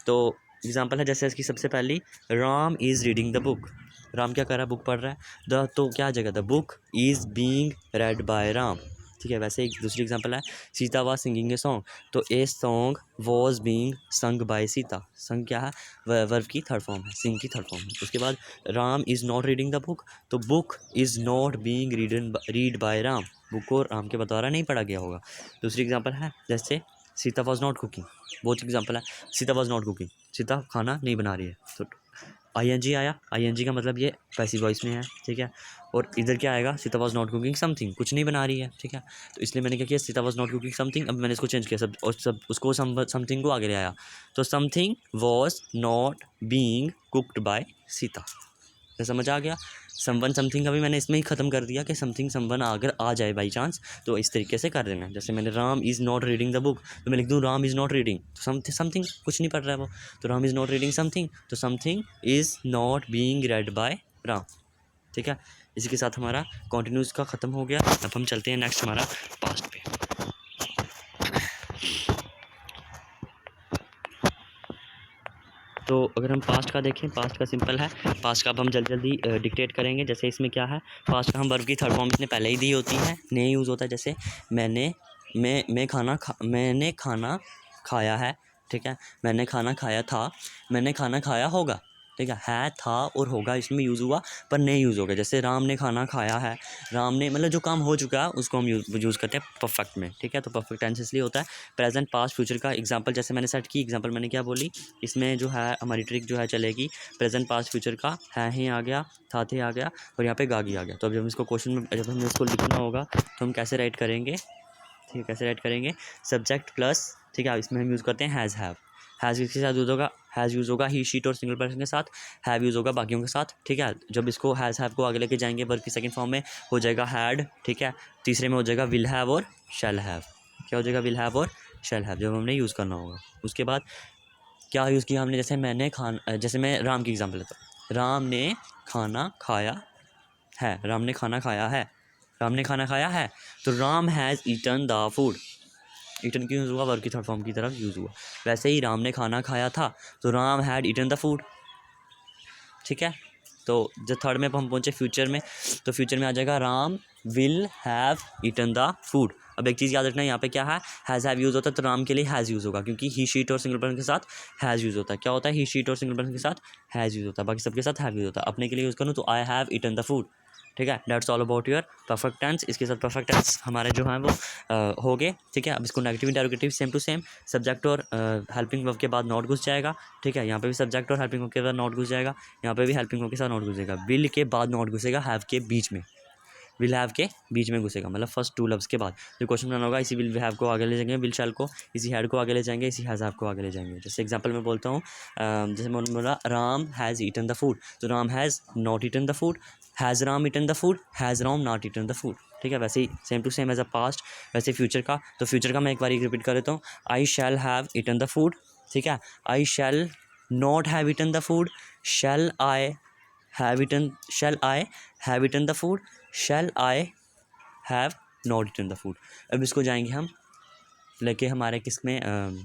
तो एग्जाम्पल है जैसे इसकी सबसे पहली, Ram is reading the book. Ram क्या कर रहा है, बुक पढ़ रहा है। द तो क्या जगह, the book is being read by Ram. ठीक है, वैसे एक दूसरी एग्जांपल है, Sita was singing a song, तो a song was being sung by Sita. Sung क्या है, वर्ब की थर्ड फॉर्म है, सिंग की थर्ड फॉर्म है। उसके बाद Ram is not reading the book, तो book is not being read by Ram, book को राम के द्वारा नहीं पढ़ा गया होगा। दूसरी एग्जांपल है जैसे सीता वाज नॉट कुकिंग, बहुत एग्जांपल है, Sita was not cooking, Sita खाना नहीं बना रही है, तो आईएनजी आया, आईएनजी का मतलब ये पैसिव वॉइस में है। ठीक है, और इधर क्या आएगा, Sita was not cooking something, कुछ नहीं बना रही है। ठीक है, तो इसलिए मैंने क्या किया, Sita was not cooking something, अब मैंने इसको चेंज किया सब, और सब उसको समथिंग को आगे ले आया, तो something was not being cooked bye Sita. तो समझ आ गया। समवन समथिंग का भी मैंने इसमें ही ख़त्म कर दिया कि समथिंग समवन अगर आ जाए बाई चांस तो इस तरीके से कर देना। जैसे मैंने Ram is not reading the book, तो मैं लिख दूँ राम इज़ नॉट रीडिंग, तो समथिंग कुछ नहीं पढ़ रहा है वो, तो Ram is not reading something, तो something is not being read by Ram. ठीक है, इसी के साथ हमारा कॉन्टिन्यूस का ख़त्म हो गया। अब हम चलते हैं नेक्स्ट हमारा पास्ट पे। तो अगर हम पास्ट का देखें, पास्ट का सिंपल है। पास्ट का अब हम जल्दी डिक्टेट करेंगे। जैसे इसमें क्या है, पास्ट का हम वर्ब की थर्ड फॉर्म इसने पहले ही दी होती है, ने यूज़ होता है। जैसे मैंने खाना खाया है। ठीक है, मैंने खाना खाया था, मैंने खाना खाया होगा। ठीक है, था और होगा इसमें यूज़ हुआ, पर नहीं यूज़ होगा। जैसे राम ने खाना खाया है, राम ने मतलब जो काम हो चुका है उसको हम यूज़ करते हैं परफेक्ट में। ठीक है, तो परफेक्ट टेंस इसलिए होता है। प्रेजेंट पास्ट फ्यूचर का एग्जांपल जैसे मैंने सेट की, एग्जांपल मैंने क्या बोली, इसमें जो है हमारी ट्रिक जो है चलेगी प्रेजेंट पास्ट फ्यूचर का, है ही आ गया, था थे आ गया, और यहाँ पे गागी आ गया। तो अब जब इसको क्वेश्चन में जब हमें इसको लिखना होगा तो हम कैसे राइट करेंगे, ठीक है, कैसे राइट करेंगे, सब्जेक्ट प्लस, ठीक है, इसमें हम यूज़ करते हैं हैज़ हैव। हैज़ किसके साथ यूज़ होगा, हैज़ यूज़ होगा ही शीट और सिंगल पर्सन के साथ, हैव यूज़ होगा बाकियों के साथ। ठीक है, जब इसको हैज़ हैव को आगे लेके जाएंगे वर्ब की सेकंड फॉर्म में हो जाएगा हैड। ठीक है, तीसरे में हो जाएगा विल हैव और शैल हैव। क्या हो जाएगा, विल हैव और शैल हैव, जब हमने यूज़ करना होगा। उसके बाद क्या यूज़ किया हमने, जैसे मैं राम की एग्जांपल लेता हूँ, राम ने खाना खाया है, राम ने खाना खाया है, राम ने खाना खाया है, तो Ram has eaten the food. Eaten क्यों यूज़ हुआ, वर्ब की थर्ड फॉर्म की तरफ यूज़ हुआ। वैसे ही राम ने खाना खाया था, तो Ram had eaten the food. ठीक है, तो जो थर्ड में हम पहुँचे फ्यूचर में, तो फ्यूचर में आ जाएगा Ram will have eaten the food. अब एक चीज़ याद रखना, यहाँ पे क्या है, हैज़ हैव यूज़ होता है, तो राम के लिए हैज़ यूज़ होगा, क्योंकि ही शीट और सिंगल पर्सन के साथ हैज़ यूज़ होता है। क्या होता है, ही शीट और सिंगल पर्सन के साथ हैज़ यूज़ होता है, बाकी सबके साथ हैव यूज़ होता है। अपने के लिए यूज़ करूँ तो I have eaten the food. ठीक है, that's all about your perfect tense. इसके साथ परफेक्ट टेंस हमारे जो हैं वो हो गए। ठीक है, अब इसको negative interrogative same to same, subject और हेल्पिंग वर्ब के बाद नॉट घुस जाएगा। ठीक है, यहाँ पे भी सब्जेक्ट और हेल्पिंग वर्ब के बाद नॉट घुस जाएगा, यहाँ पे भी हेल्पिंग वर्ब के साथ नॉट घुसेगा। विल के बाद नॉट घुसेगा, हैव के बीच में, विल हैव के बीच में घुसेगा, मतलब फर्स्ट टू लफ्स के बाद जो क्वेश्चन बनाना होगा, इसी विल हैव को आगे ले जाएंगे, विल शैल को, इसी हैड को आगे ले जाएंगे, इसी हैज़ हैव को आगे ले जाएंगे। जैसे एग्जांपल मैं बोलता हूँ, जैसे मैंने बोला Ram has eaten the food, तो Ram has not eaten the food, has Ram eaten the food, has Ram not eaten the food. ठीक है, वैसे ही same to same as a past, वैसे फ्यूचर का, तो फ्यूचर का मैं एक बार रिपीट कर देता हूँ, I shall have eaten the food. ठीक है, I shall not have eaten the food, shall I have eaten the food, shall I have not eaten the food. अब इसको जाएंगे हम लेके हमारे किस में,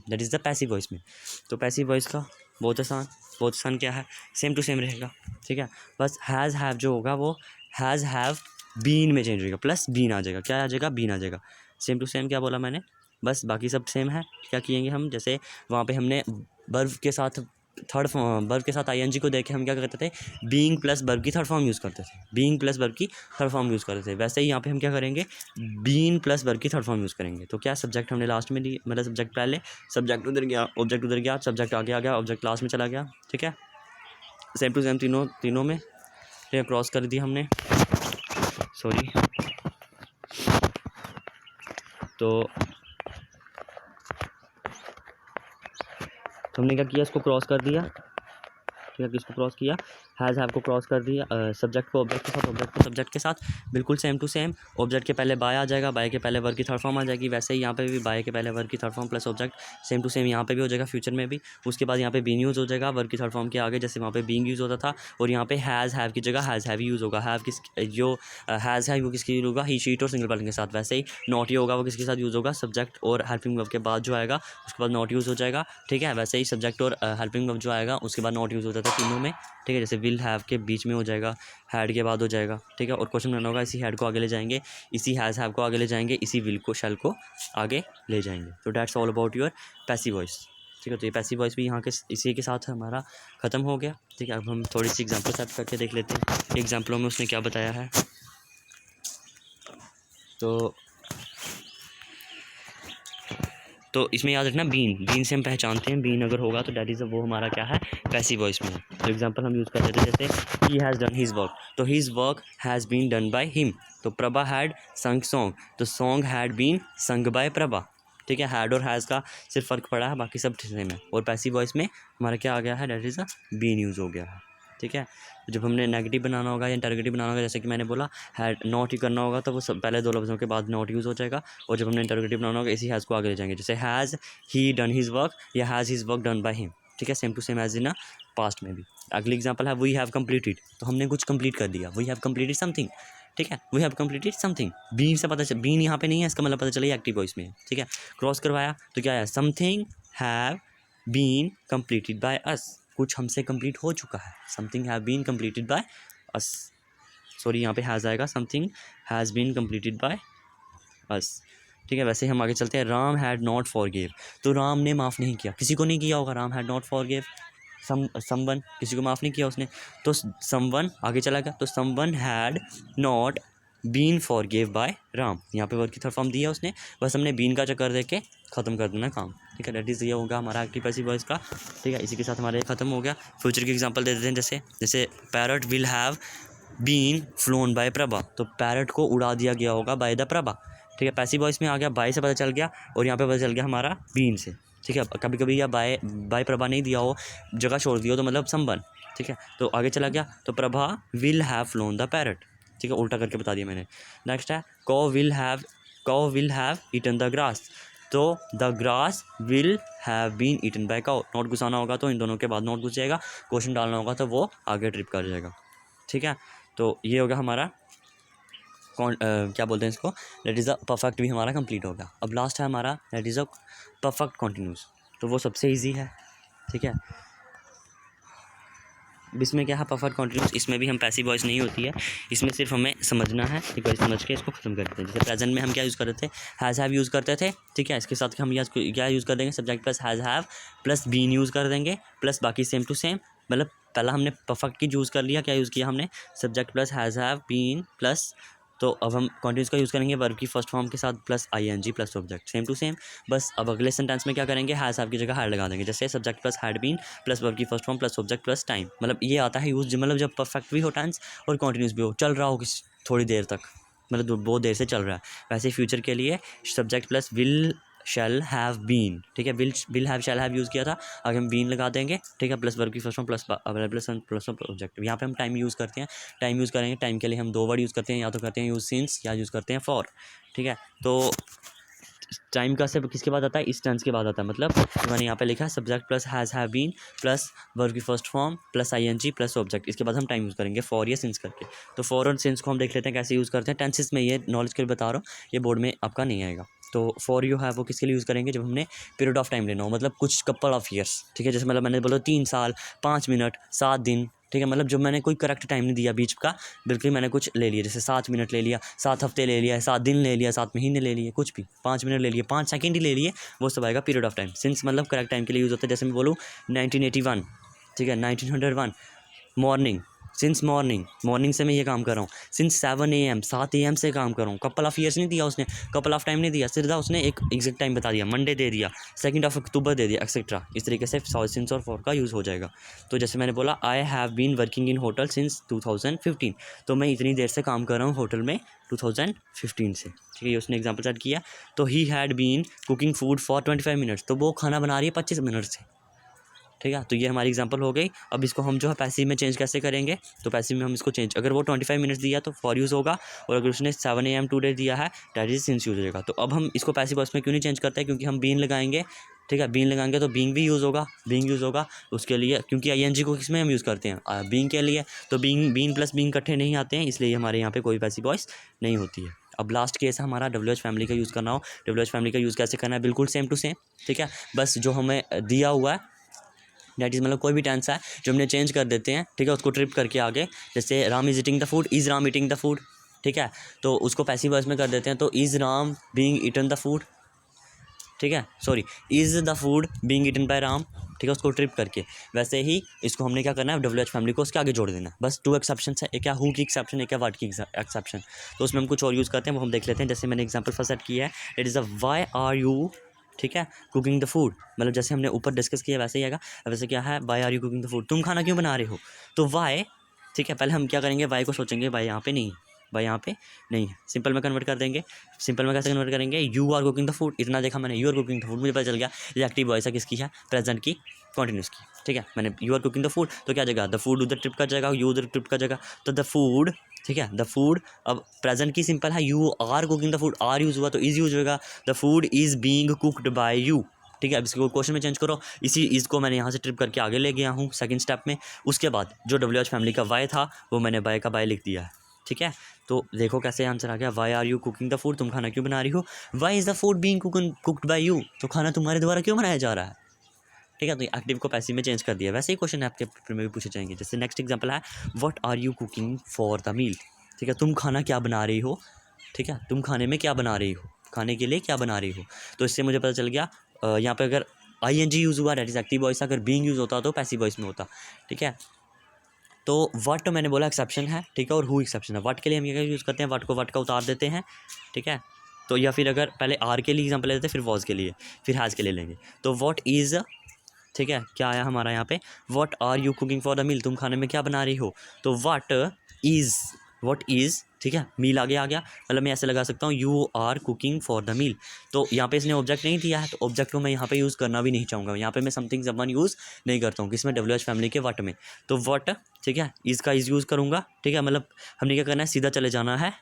that is the passive voice में। तो पैसिव वॉइस का बहुत आसान क्या है, सेम टू सेम रहेगा। ठीक है, बस हैज़ हैव जो होगा वो हैज़ हैव बीन में चेंज होगा, प्लस बीन आ जाएगा। क्या आ जाएगा, बीन आ जाएगा। सेम टू सेम क्या बोला मैंने, बस बाकी सब सेम है। क्या किएंगे हम, जैसे वहाँ पे हमने वर्ब के साथ वर्ब के साथ आईएनजी को देखे हम क्या करते थे, बीइंग प्लस वर्ब की थर्ड फॉर्म यूज़ करते थे, बीइंग प्लस वर्ब की थर्ड फॉर्म यूज़ करते थे। वैसे ही यहाँ पे हम क्या करेंगे, बीन प्लस वर्ब की थर्ड फॉर्म यूज़ करेंगे। तो क्या, सब्जेक्ट हमने लास्ट में दी, मतलब सब्जेक्ट पहले, सब्जेक्ट उधर गया, ऑब्जेक्ट उधर गया, सब्जेक्ट आगे आ गया, ऑब्जेक्ट लास्ट में चला गया। ठीक है, सेम टू सेम तीनों में। ठीक है, क्रॉस कर दी हमने, सॉरी। तो हमने क्या किया, इसको क्रॉस कर दिया। ठीक है, किसको क्रॉस किया, हैज़ हैव को क्रॉस कर दिया, सब्जेक्ट को ऑब्जेक्ट के साथ, ऑब्जेक्ट को सब्जेक्ट के साथ, बिल्कुल सेम टू सेम। ऑब्जेक्ट के पहले बाय आ जाएगा, बाय के पहले वर्ब की थर्ड फॉर्म आ जाएगी। वैसे ही यहाँ पे भी बाय के पहले वर्ब की third form plus object, same to same यहाँ पे भी हो जाएगा, फ्यूचर में भी। उसके बाद यहाँ पे बीन यूज़ हो जाएगा वर्ब की थर्ड फॉर्म के आगे, जैसे वहाँ पे बीइंग यूज़ होता था, और यहाँ पे हैज़ हैव की जगह हैज़ हैव यूज़ होगा। हैव किस जो हैज़ हैव वो किसकी यूज़ होगा, ही शीट और सिंगल पर्सन के साथ। वैसे ही नॉट ही होगा, वो किसके साथ यूज़ होगा, सब्जेक्ट और हेल्पिंग वर्ब के बाद जो आएगा उसके बाद नॉट यूज़ हो जाएगा। ठीक है, वैसे ही सब्जेक्ट और हेल्पिंग वर्ब जो आएगा उसके बाद नॉट यूज़ हो जाता है तीनों में। ठीक है, जैसे विल हैव के बीच में हो जाएगा, हैड के बाद हो जाएगा। ठीक है, और क्वेश्चन बनाना होगा, इसी हैड को आगे ले जाएंगे, इसी हैज़ हैव को आगे ले जाएंगे, इसी विल को शैल को आगे ले जाएंगे। तो that's all about your passive voice. ठीक है, तो ये पैसिव वॉइस भी यहाँ के इसी के साथ हमारा ख़त्म हो गया। ठीक है, अब हम थोड़ी सी एग्जाम्पल सेट करके देख लेते हैं, एग्जाम्पलों में उसने क्या बताया है। तो इसमें याद रखना, बीन से हम पहचानते हैं, बीन अगर होगा तो डैट इज़ वो हमारा क्या है, पैसिव वॉइस में है। तो एग्जांपल हम यूज़ कर लेते हैं, जैसे he has done his work, तो his work has been done by him. तो प्रभा हैड संग सॉन्ग, तो song had been sung by Prabha. ठीक है, हैड और हैज़ का सिर्फ फ़र्क पड़ा है, बाकी सब सेम है। और पैसिव वॉइस में हमारा क्या आ गया है, that is a been use हो गया है। ठीक है। तो जब हमने नेगेटिव बनाना होगा या इंटरोगेटिव बनाना होगा, जैसे कि मैंने बोला हैड नॉट ही करना होगा, तो वो सब पहले दो लफ्ज़ों के बाद नॉट यूज़ हो जाएगा, और जब हमने इंटरोगेटिव बनाना होगा इसी हैज़ को आगे ले जाएंगे, जैसे has he done his work या has his work done by him. ठीक है, same to same as in past में भी। अगली एग्जांपल है वी हैव कंप्लीटेड, तो हमने कुछ कंप्लीट कर दिया, वी हैव कंप्लीटेड समथिंग। ठीक है, we have completed something. Been से पता चल, बीन यहाँ पे नहीं है, इसका मतलब पता चला एक्टिव वॉइस में है। ठीक है, क्रॉस करवाया तो क्या है, something have been completed by us, कुछ हमसे कंप्लीट हो चुका है, something have been completed by us. Sorry, यहाँ पे हैज़ आएगा, something has been completed by us. ठीक है, वैसे हम आगे चलते हैं। राम हैड नॉट फॉरगिव, तो राम ने माफ़ नहीं किया, किसी को नहीं किया होगा। Ram had not forgive someone, किसी को माफ़ नहीं किया उसने, तो समवन आगे चला गया, तो someone had not been forgive by Ram. यहाँ पे वर्ब की थर्ड फॉर्म दिया उसने, बस हमने बीन का चक्कर दे के ख़त्म कर देना काम। ठीक है, दैट इज़ ये होगा हमारा एक्टिव पैसिव वॉइस का। ठीक है, इसी के साथ हमारा ये ख़त्म हो गया। फ्यूचर की एग्जांपल दे देते हैं, जैसे parrot will have been flown by Prabha, तो पैरट को उड़ा दिया गया होगा बाय द प्रभा। ठीक है, पैसिव वॉइस में आ गया, बाय से पता चल गया, और यहाँ पे पता चल गया हमारा बीन से। ठीक है, कभी कभी या बाय प्रभा नहीं दिया हो, जगह छोड़ दिया हो, तो मतलब समवन। ठीक है, तो आगे चला गया, तो Prabha will have phloem the parrot. ठीक है, उल्टा करके बता दिया मैंने। नेक्स्ट है cow will have eaten the grass, तो the grass will have been eaten by cow. Not घुसाना होगा तो इन दोनों के बाद नोट घुस जाएगा, क्वेश्चन डालना होगा तो वो आगे ट्रिप कर जाएगा। ठीक है, तो ये होगा हमारा क्या बोलते हैं इसको, दैट इज़ अ परफेक्ट भी हमारा कंप्लीट होगा। अब लास्ट है हमारा that is a perfect continuous, तो वो सबसे ईजी है। ठीक है, इसमें क्या है परफेक्ट कॉन्टिन्यूस, इसमें भी हम पैसिव वॉइस नहीं होती है, इसमें सिर्फ हमें समझना है, एक बार समझ के इसको खत्म कर देते हैं। जैसे प्रेजेंट में हम क्या यूज़ करते थे, हैज़ हैव यूज़ करते थे। ठीक है, इसके साथ हम क्या यूज़ कर देंगे, subject plus has have plus been use कर देंगे, प्लस बाकी सेम टू सेम। मतलब पहला हमने परफेक्ट की यूज़ कर लिया, क्या यूज़ किया हमने, subject plus has have been plus, तो अब हम कॉन्टिन्यूस का यूज़ करेंगे वर्ब की फर्स्ट फॉर्म के साथ plus ING plus object, same to same. बस अब अगले सेंटेंस में क्या करेंगे, हैज़ हैव की जगह हैड लगा देंगे, जैसे subject plus had been plus verb की first form plus object plus time. मतलब ये आता है यूज़, मतलब जब परफेक्ट भी हो टेंस और कॉन्टिन्यूस भी हो, चल रहा हो किस थोड़ी देर तक, मतलब बहुत देर से चल रहा है। वैसे फ्यूचर के लिए subject plus will shall have been. ठीक है, will have shall have use किया था, आगे हम बीन लगा देंगे। ठीक है, प्लस वर्ब की फर्स्ट फॉर्म प्लस ऑब्जेक्ट। यहाँ पे हम टाइम यूज़ करते हैं, टाइम यूज़ करेंगे, टाइम के लिए हम दो वर्ड यूज़ करते हैं, या तो करते हैं यूज़ सिंस या यूज़ करते हैं फॉर। ठीक है, तो टाइम का सिर्फ किसके बाद आता है, इस टेंस के बाद आता है। मतलब मैंने यहाँ पे लिखा है subject plus has have been plus verb की first form plus ING plus object, इसके बाद हम टाइम यूज़ करेंगे फॉर या सिंस करके। तो फॉर और सिंस को हम देख लेते हैं कैसे यूज़ करते हैं टेंसेस में, ये नॉलेज के लिए बता रहा हूँ, ये बोर्ड में आपका नहीं आएगा। तो फॉर यू है वो किसके लिए यूज़ करेंगे, जब हमने पीरियड ऑफ टाइम लेना हो, मतलब कुछ कपल ऑफ ईयर्स। ठीक है, जैसे मतलब मैंने बोला 3 साल 5 मिनट 7 दिन। ठीक है, मतलब जब मैंने कोई करेक्ट टाइम नहीं दिया बीच का, बिल्कुल मैंने कुछ ले लिया, जैसे 7 मिनट ले लिया, 7 हफ्ते ले लिया, 7 दिन ले लिया, 7 महीने ले लिए, कुछ भी 5 मिनट ले लिए, 5 सेकंड ही ले लिए, वो सब आएगा पीरियड ऑफ टाइम। सिंस मतलब करेक्ट टाइम के लिए यूज़ होता है, जैसे मैं बोलूँ 1981। ठीक है, 1901 मॉर्निंग, सिंस मॉर्निंग से मैं ये काम कर रहा हूँ, सिंस 7 AM 7 AM से काम कर रहा हूँ। कपल ऑफ ईयर्स नहीं दिया उसने, कपल ऑफ टाइम नहीं दिया, सीधा उसने एक एग्जैक्ट टाइम बता दिया, मंडे दे दिया, 2 अक्टूबर दे दिया, एक्सेट्रा। इस तरीके से सिंस और फॉर का यूज़ हो जाएगा। तो जैसे मैंने बोला I have been working in hotel since 2015, तो मैं इतनी देर से काम कर रहा हूँ होटल में 2015 से। ठीक है, ये उसने एग्जाम्पल सेट किया। तो he had been cooking food for 25 minutes, तो वो खाना बना रही है 25 मिनट से। ठीक है, तो ये हमारी एग्जांपल हो गई। अब इसको हम जो है पैसिव में चेंज कैसे करेंगे, तो पैसिव में हम इसको चेंज, अगर वो 25 मिनट्स दिया तो फॉर यूज़ होगा, और अगर उसने 7 AM टुडे दिया है दैट इज सिंस यूज़ हो जाएगा। तो अब हम इसको पैसिव वॉइस में क्यों नहीं चेंज करते हैं, क्योंकि हम बीन लगाएंगे। ठीक है, बीन लगाएंगे तो बीइंग भी यूज़ होगा उसके लिए, क्योंकि आईएनजी को किस में हम यूज़ करते हैं, बीइंग के लिए। तो बीन प्लस बीइंग इकट्ठे नहीं आते हैं, इसलिए हमारे यहाँ पे कोई पैसिव वॉइस नहीं होती है। अब लास्ट केस है हमारा WH फैमिली का यूज़ करना हो। WH फैमिली का यूज़ कैसे करना है, बिल्कुल सेम टू सेम। ठीक है, बस जो हमें दिया हुआ है दैट इज़ मतलब कोई भी टेंस है जो हमने चेंज कर देते हैं। ठीक है, उसको ट्रिप करके आगे, जैसे Ram is eating the food, is Ram eating the food. ठीक है, तो उसको पैसिव वॉइस में कर देते हैं, तो is Ram being eaten the food. ठीक है, sorry, is the food being eaten by Ram. ठीक है, उसको ट्रिप करके। वैसे ही इसको हमने क्या करना है, WH फैमिली को उसके आगे जोड़ देना है। बस 2 एक्सेप्शन है, एक है हु की एक्सेप्शन, एक है व्हाट की एक्सेप्शन। तो उसमें हम कुछ और यूज़ करते हैं, वो हम देख लेते हैं। जैसे मैंने एग्जाम्पल फर्स्ट सेट किया है, it is a why are you, ठीक है, कुकिंग द फूड, मतलब जैसे हमने ऊपर डिस्कस किया वैसे ही आएगा। वैसे क्या है, why are you cooking the food, तुम खाना क्यों बना रहे हो, तो वाई। ठीक है, पहले हम क्या करेंगे, वाई को सोचेंगे, वाई यहाँ पे नहीं, बाय यहाँ पे नहीं है, सिंपल में कन्वर्ट कर देंगे। सिंपल में कैसे कन्वर्ट करेंगे, you are cooking the food, इतना देखा मैंने, you are cooking the food, मुझे पता चल गया ये एक्टिव वॉइस है किसकी है, प्रेजेंट की, कॉन्टिन्यूस की, ठीक है। मैंने you are cooking the food तो क्या जाएगा, द फूड उधर ट्रिप कर जाएगा, यू उधर ट्रिप कर जाएगा, तो द फूड, ठीक है, द फूड। अब प्रेजेंट की सिंपल है, you are cooking the food, are use हुआ तो इज यूज होगा, the food is being cooked by you, ठीक है। अब इसको क्वेश्चन में चेंज करो, इसी इसको मैंने यहाँ से ट्रिप करके आगे ले गया हूँ सेकंड स्टेप में। उसके बाद जो डब्ल्यू एच फैमिली का वाई था वो मैंने बाय का बाय लिख दिया है, ठीक है। तो देखो कैसे आंसर आ गया, why are you cooking the food, तुम खाना क्यों बना रही हो, why is the food being cooked by you, तो खाना तुम्हारे द्वारा क्यों बनाया जा रहा है, ठीक है। तो एक्टिव को पैसिव में चेंज कर दिया। वैसे ही क्वेश्चन आपके पेपर में भी पूछे जाएंगे। जैसे नेक्स्ट एग्जांपल है, what are you cooking for the meal, ठीक है, तुम खाना क्या बना रही हो, ठीक है, तुम खाने में क्या बना रही हो, खाने के लिए क्या बना रही हो। तो इससे मुझे पता चल गया यहाँ पे अगर आई एन जी यूज़ हुआ डेट इज एक्टिव वॉइस, अगर बीइंग यूज़ होता तो पैसिव वॉइस में होता, ठीक है। तो व्हाट मैंने बोला एक्सेप्शन है, ठीक है, और हु एक्सेप्शन है। व्हाट के लिए हम ये यूज़ करते हैं, व्हाट को व्हाट का उतार देते हैं, ठीक है। तो या फिर अगर पहले आर के लिए एग्जाम्पल लेते हैं, फिर वॉज के लिए, फिर हैज़ के लिए लेंगे। तो व्हाट इज़, ठीक है, क्या आया हमारा यहाँ पे, what are you cooking for the meal, तुम खाने में क्या बना रही हो। तो व्हाट इज़, ठीक है, मील आगे आ गया, मतलब मैं ऐसे लगा सकता हूँ, you are cooking for the meal. तो यहाँ पे इसने ऑब्जेक्ट नहीं दिया है, तो ऑब्जेक्ट को मैं यहाँ पे यूज़ करना भी नहीं चाहूँगा। यहाँ पे मैं समथिंग समवन यूज़ नहीं करता हूँ, किसमें, डब्ल्यू एच फैमिली के व्हाट में। तो व्हाट, ठीक है, इज़ का इज़ यूज़ करूँगा, ठीक है, मतलब हमने क्या करना है, सीधा चले जाना है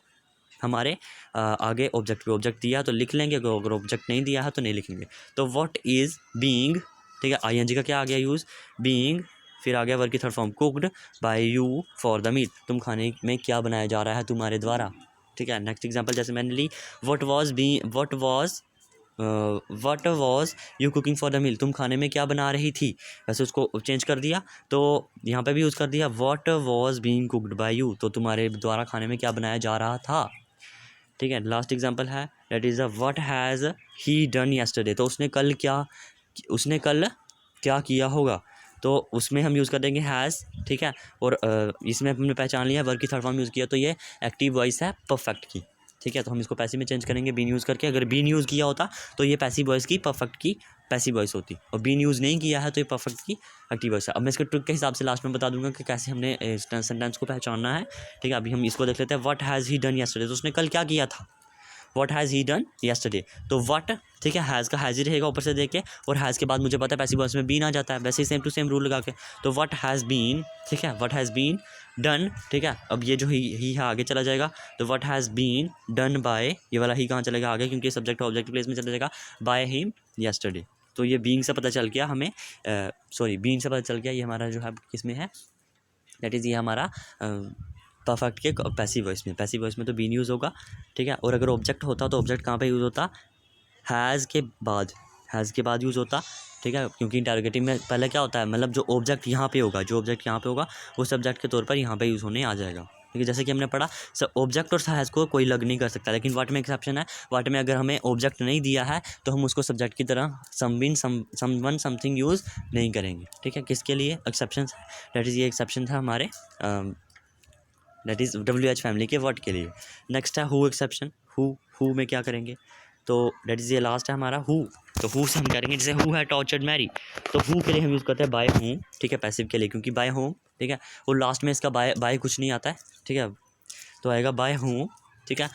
हमारे आगे ऑब्जेक्ट पे। ऑब्जेक्ट दिया तो लिख लेंगे, अगर ऑब्जेक्ट नहीं दिया है तो नहीं लिखेंगे। तो व्हाट इज़ बीइंग, ठीक है, आई एन जी का क्या आ गया यूज़, बीइंग, फिर आ गया वर्ग की third form, cooked by you for the meal, तुम खाने में क्या बनाया जा रहा है तुम्हारे द्वारा, ठीक है। नेक्स्ट एग्जांपल जैसे मैंने ली, what was you cooking for the meal, तुम खाने में क्या बना रही थी, वैसे उसको चेंज कर दिया, तो यहाँ पे भी यूज़ कर दिया, what was being cooked by you, तो तुम्हारे द्वारा खाने में क्या बनाया जा रहा था, ठीक है। लास्ट एग्जांपल है, that is the what has he done yesterday, तो उसने कल क्या किया होगा, तो उसमें हम यूज़ कर देंगे हैज़, ठीक है। और इसमें हमने पहचान लिया वर्ग की थर्ड फॉर्म यूज़ किया, तो ये एक्टिव वॉइस है परफेक्ट की, ठीक है। तो हम इसको पैसिव में चेंज करेंगे बीन यूज़ करके। अगर बीन यूज़ किया होता तो ये पैसिव वॉइस की परफेक्ट की पैसिव वॉइस होती, और बीन यूज़ नहीं किया है तो ये परफेक्ट की एक्टिव वॉइस है। अब मैं इसके ट्रिक के हिसाब से लास्ट में बता दूंगा कि कैसे हमने सेंटेंस को पहचानना है, ठीक है। अभी हम इसको देख लेते हैं, what has he done yesterday, तो उसने कल क्या किया था, what has he done yesterday, तो व्हाट, ठीक है, हैज़ का हैज़ ही रहेगा ऊपर से देके, और हैज़ के बाद मुझे पता है पैसिव वॉइस में बीन आ जाता है, वैसे ही सेम टू सेम रूल लगा के। तो व्हाट हैज़ बीन, ठीक है, व्हाट हैज़ बीन डन, ठीक है। अब ये जो ही है आगे चला जाएगा, तो what has been done by, ये वाला ही कहाँ चलेगा आगे, क्योंकि सब्जेक्ट ऑब्जेक्ट प्लेस में चला जाएगा, बाय हिम येस्टरडे। तो ये बीइंग से पता चल गया हमें, बीइंग से पता चल गया ये हमारा जो है किस में है, दैट इज़ ये हमारा परफेक्ट के पैसिव वॉइस में। पैसिव वॉइस में तो बीन यूज़ होगा, ठीक है। और अगर ऑब्जेक्ट होता तो ऑब्जेक्ट कहाँ पे यूज़ होता, हैज़ के बाद यूज़ होता, ठीक है, क्योंकि इंटरोगेटिव में पहले क्या होता है, मतलब जो ऑब्जेक्ट यहाँ पे होगा वो सब्जेक्ट के तौर पर यहाँ पे यूज़ होने आ जाएगा, ठीक है। जैसे कि हमने पढ़ा, ऑब्जेक्ट और हैज़ को कोई लग नहीं कर सकता, लेकिन व्हाट में एक्सेप्शन है, व्हाट में अगर हमें ऑब्जेक्ट नहीं दिया है तो हम उसको सब्जेक्ट की तरह समवन समथिंग यूज़ नहीं करेंगे, ठीक है। किसके लिए एक्सेप्शन, दैट इज़ ये एक्सेप्शन था हमारे that is W H family के वर्ड के लिए। नेक्स्ट है हु एक्सेप्शन, हु में क्या करेंगे, तो दैट इज़ ये लास्ट है हमारा हु। तो हु से हम करेंगे, जैसे हु है टॉर्चर्ड मैरी, तो हु के लिए हम यूज़ करते हैं बाय होम, ठीक है, पैसिव के लिए, क्योंकि बाय होम, ठीक है, और लास्ट में इसका बाय कुछ नहीं आता है, ठीक है, तो आएगा बाय होम, ठीक है।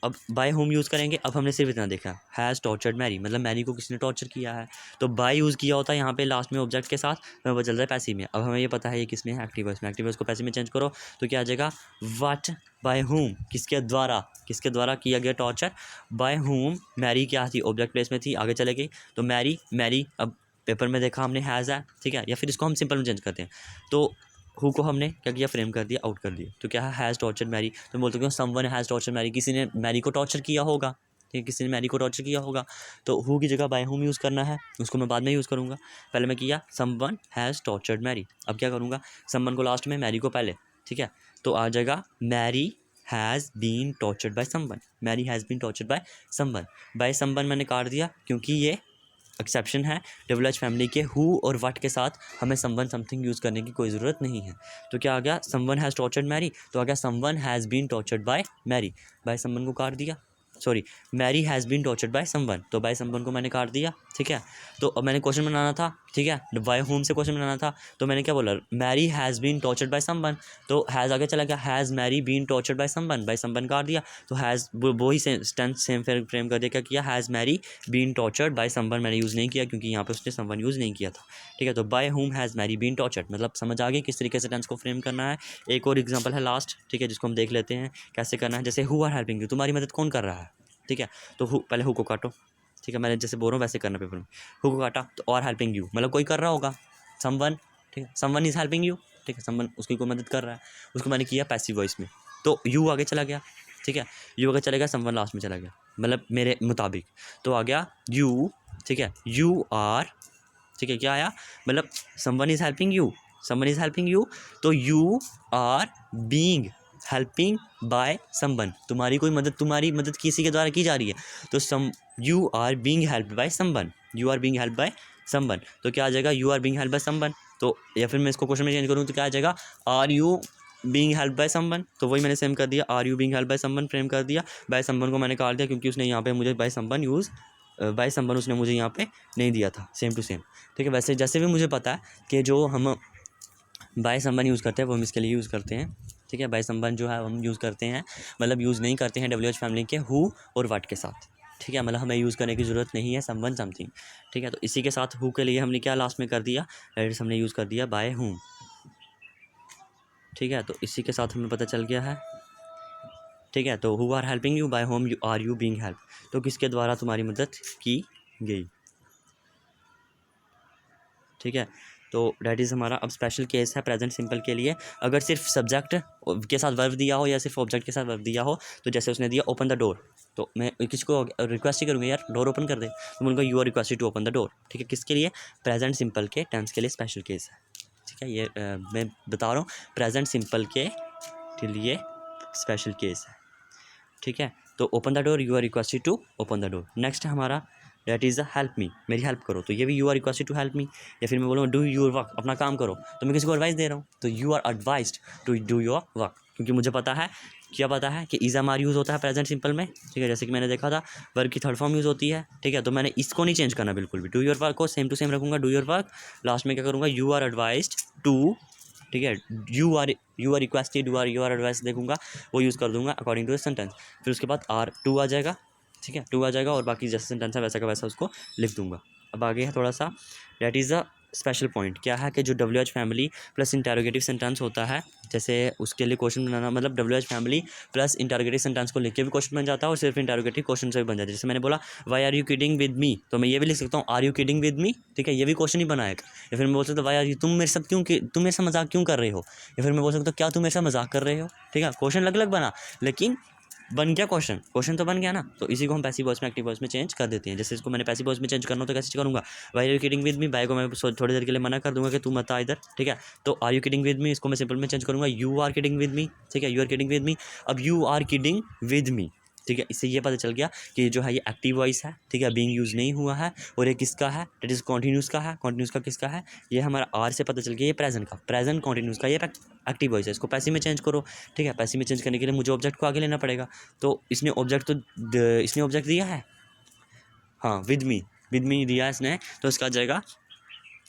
अब बाय होम यूज़ करेंगे, अब हमने सिर्फ इतना देखा, हैज़ टॉर्चर्ड मैरी, मतलब मैरी को किसने टॉर्चर किया है, तो बाय यूज़ किया होता है यहाँ पे लास्ट में ऑब्जेक्ट के साथ, हमें पता चल रहा है पैसिव में। अब हमें ये पता है ये किसमें है, एक्टिव वॉइस में। एक्टिव वॉइस को पैसिव में चेंज करो तो क्या आ जाएगा, व्हाट बाय होम, किसके द्वारा किया गया टॉर्चर, बाय होम, मैरी क्या थी, ऑब्जेक्ट प्लेस में थी, आगे चले गई, तो मैरी अब पेपर में देखा हमने हैज़ है, ठीक है, या फिर इसको हम सिंपल में चेंज करते हैं, तो हु को हमने क्या किया, फ्रेम कर दिया, आउट कर दिया, तो क्या है, हैज़ टॉर्चर्ड मैरी, तो बोलते हो समवन हैज़ टॉर्चर्ड मैरी, किसी ने मैरी को टॉर्चर किया होगा, ठीक है, किसी ने मैरी को टॉर्चर किया होगा, तो हु की जगह बाय होम यूज़ करना है, उसको मैं बाद में यूज़ करूँगा। पहले मैं किया समवन हैज़ टॉर्चर्ड मैरी, अब क्या करूँगा, समवन को लास्ट में, मैरी को पहले, ठीक है, तो आ जाएगा Mary has been tortured by someone, Mary has been tortured by someone मैंने काट दिया, क्योंकि ये एक्सेप्शन है डब्ल्यू एच फैमिली के हु और व्हाट के साथ हमें समवन समथिंग यूज़ करने की कोई ज़रूरत नहीं है। तो क्या आ गया, समवन हैज़ टॉर्चर्ड मैरी, तो आ गया someone has been tortured by Mary, by someone को काट दिया, sorry, Mary has been tortured by someone, तो बाय समवन को मैंने काट दिया, ठीक है। तो अब मैंने क्वेश्चन बनाना था, ठीक है, बाय होम से क्वेश्चन बनाना था, तो मैंने क्या बोला, Mary has been tortured by someone, तो हैज़ आगे चला गया, has Mary been tortured by someone, by someone काट दिया, तो हैज़ वही टेंस सेम फ्रेम कर दिया, क्या किया, has Mary been tortured by someone मैंने यूज़ नहीं किया क्योंकि यहाँ पे उसने समवन यूज़ नहीं किया था, ठीक है। तो by whom has Mary been tortured, मतलब समझ आ गई किस तरीके से टेंस को फ्रेम करना है। एक और एग्जाम्पल है लास्ट, ठीक है, जिसको हम देख लेते हैं कैसे करना है। जैसे हु आर हेल्पिंग यू, तुम्हारी मदद कौन कर रहा है, ठीक है। तो हु, पहले हु को काटो, ठीक है, मैंने जैसे बोल रहा हूँ वैसे करना पेपर में। हु को काटा तो और हेल्पिंग यू, मतलब कोई कर रहा होगा, समवन, ठीक है, समवन इज हेल्पिंग यू, ठीक है, समवन उसकी कोई मदद कर रहा है, उसको मैंने किया पैसिव वॉइस में, तो यू आगे चला गया, ठीक है, यू आगे चला गया, समवन लास्ट में चला गया, मतलब मेरे मुताबिक तो आ गया यू, ठीक है, यू आर, ठीक है, क्या आया, मतलब someone is helping you, someone is helping you, तो you are being helping by someone, तुम्हारी मदद किसी के द्वारा की जा रही है, तो some you are being helped by someone, you are being helped by someone, तो क्या आ जाएगा, you are being helped by someone, तो या फिर मैं इसको क्वेश्चन में चेंज करूँ तो क्या आ जाएगा, are you being helped by someone, तो वही मैंने सेम कर दिया, are you being helped by someone frame कर दिया, बाय समवन को मैंने काट दिया क्योंकि उसने यहाँ पे मुझे बाय समवन बाय समवन उसने मुझे यहाँ पे नहीं दिया था, सेम टू सेम, ठीक है। वैसे जैसे भी मुझे पता है कि जो हम बाय समवन यूज़ करते हैं वो हम इसके लिए यूज़ करते हैं, ठीक है, बाय समवन जो है हम यूज़ करते हैं, मतलब यूज़ नहीं करते हैं WH फैमिली के हु और व्हाट के साथ, ठीक है, मतलब हमें यूज़ करने की ज़रूरत नहीं है समवन समथिंग, ठीक है। तो इसी के साथ हु के लिए हमने क्या लास्ट में कर दिया, हमने यूज़ कर दिया बाय हुम, ठीक है। तो इसी के साथ हमें पता चल गया है, ठीक है। तो who are helping you, by whom are you being help, तो किसके द्वारा तुम्हारी मदद की गई, ठीक है। तो डैट इज़ हमारा अब स्पेशल केस है प्रेजेंट सिंपल के लिए। अगर सिर्फ सब्जेक्ट के साथ वर्ब दिया हो या सिर्फ ऑब्जेक्ट के साथ वर्ब दिया हो, तो जैसे उसने दिया ओपन द डोर, तो मैं किसको रिक्वेस्ट ही करूँगा, यार डोर ओपन कर दे, तो मैं उनका you are requested to open the door, ठीक है, किसके लिए, प्रेजेंट सिंपल के टेंस के लिए स्पेशल केस है, ठीक है। ये मैं बता रहा हूँ प्रेजेंट सिंपल के लिए स्पेशल केस है, ठीक है। तो open the door, you are requested to open the door. Next है हमारा that is the help me, मेरी हेल्प करो, तो ये भी you are requested to help me, या फिर मैं बोलूँगा डू योर वर्क, अपना काम करो, तो मैं किसी को एडवाइस दे रहा हूँ, तो you are advised to do your work, क्योंकि मुझे पता है, क्या पता है कि इज एम आर यूज़ होता है प्रेजेंट सिंपल में, ठीक है, जैसे कि मैंने देखा था वर्क की थर्ड फॉर्म यूज़ होती है, ठीक है। तो मैंने इसको नहीं चेंज करना बिल्कुल भी, डू योर वर्क को सेम टू सेम रखूँगा, डू योर वर्क, लास्ट में क्या करूँगा, यू आर एडवाइस्ड टू, ठीक है, you are requested, you are advise देखूँगा, वो यूज़ कर दूँगा अकॉर्डिंग टू द सेंटेंस, फिर उसके बाद आर टू आ जाएगा, ठीक है, टू आ जाएगा, और बाकी जैसा सेंटेंस है वैसा का वैसा उसको लिख दूंगा। अब आगे है थोड़ा सा, that is a special point, क्या है कि जो WH family plus interrogative sentence होता है, जैसे उसके लिए क्वेश्चन बनाना, मतलब WH family plus interrogative sentence को लिख के भी क्वेश्चन बन जाता है और सिर्फ इंटरोगेटिव क्वेश्चन से भी बन जाता है। जैसे मैंने बोला why are you kidding with me, तो मैं ये भी लिख सकता हूँ are you kidding with me, ठीक है, ये भी क्वेश्चन ही बनाएगा। या फिर मैं बोल सकता हूँ वाई आर यू, तुम मेरे साथ तुम मेरे साथ मजाक क्यों कर रहे हो, या फिर मैं बोल सकता हूँ क्या तुम मेरे साथ मजाक कर रहे हो, ठीक है, क्वेश्चन अलग अलग बना, लेकिन बन गया क्वेश्चन तो बन गया ना। तो इसी को हम पैसिव वॉइस में एक्टिव वॉइस में चेंज कर देते हैं। जैसे इसको मैंने पैसिव वॉइस में चेंज करना हो तो कैसे करूँगा, why are you kidding with me, by को मैं थोड़ी देर के लिए मना कर दूंगा कि तू मत आ इधर, ठीक है। तो are you kidding with me, इसको मैं सिंपल में चेंज करूँगा you are kidding with me, ठीक है, you are kidding with me. अब you are kidding with me, ठीक है, इससे ये पता चल गया कि जो है ये एक्टिव वॉइस है, ठीक है, बीइंग यूज़ नहीं हुआ है, और ये किसका है, दैट इज़ कॉन्टिन्यूस का है। कॉन्टिन्यूस का किसका है, ये हमारा आर से पता चल गया ये प्रेजेंट का, प्रेजेंट कॉन्टिन्यूस का ये एक्टिव वॉइस है। इसको पैसिव में चेंज करो, ठीक है, पैसिव में चेंज करने के लिए मुझे ऑब्जेक्ट को आगे लेना पड़ेगा। तो इसने ऑब्जेक्ट दिया है, हाँ, विद मी दिया इसने, तो इसका आ जाएगा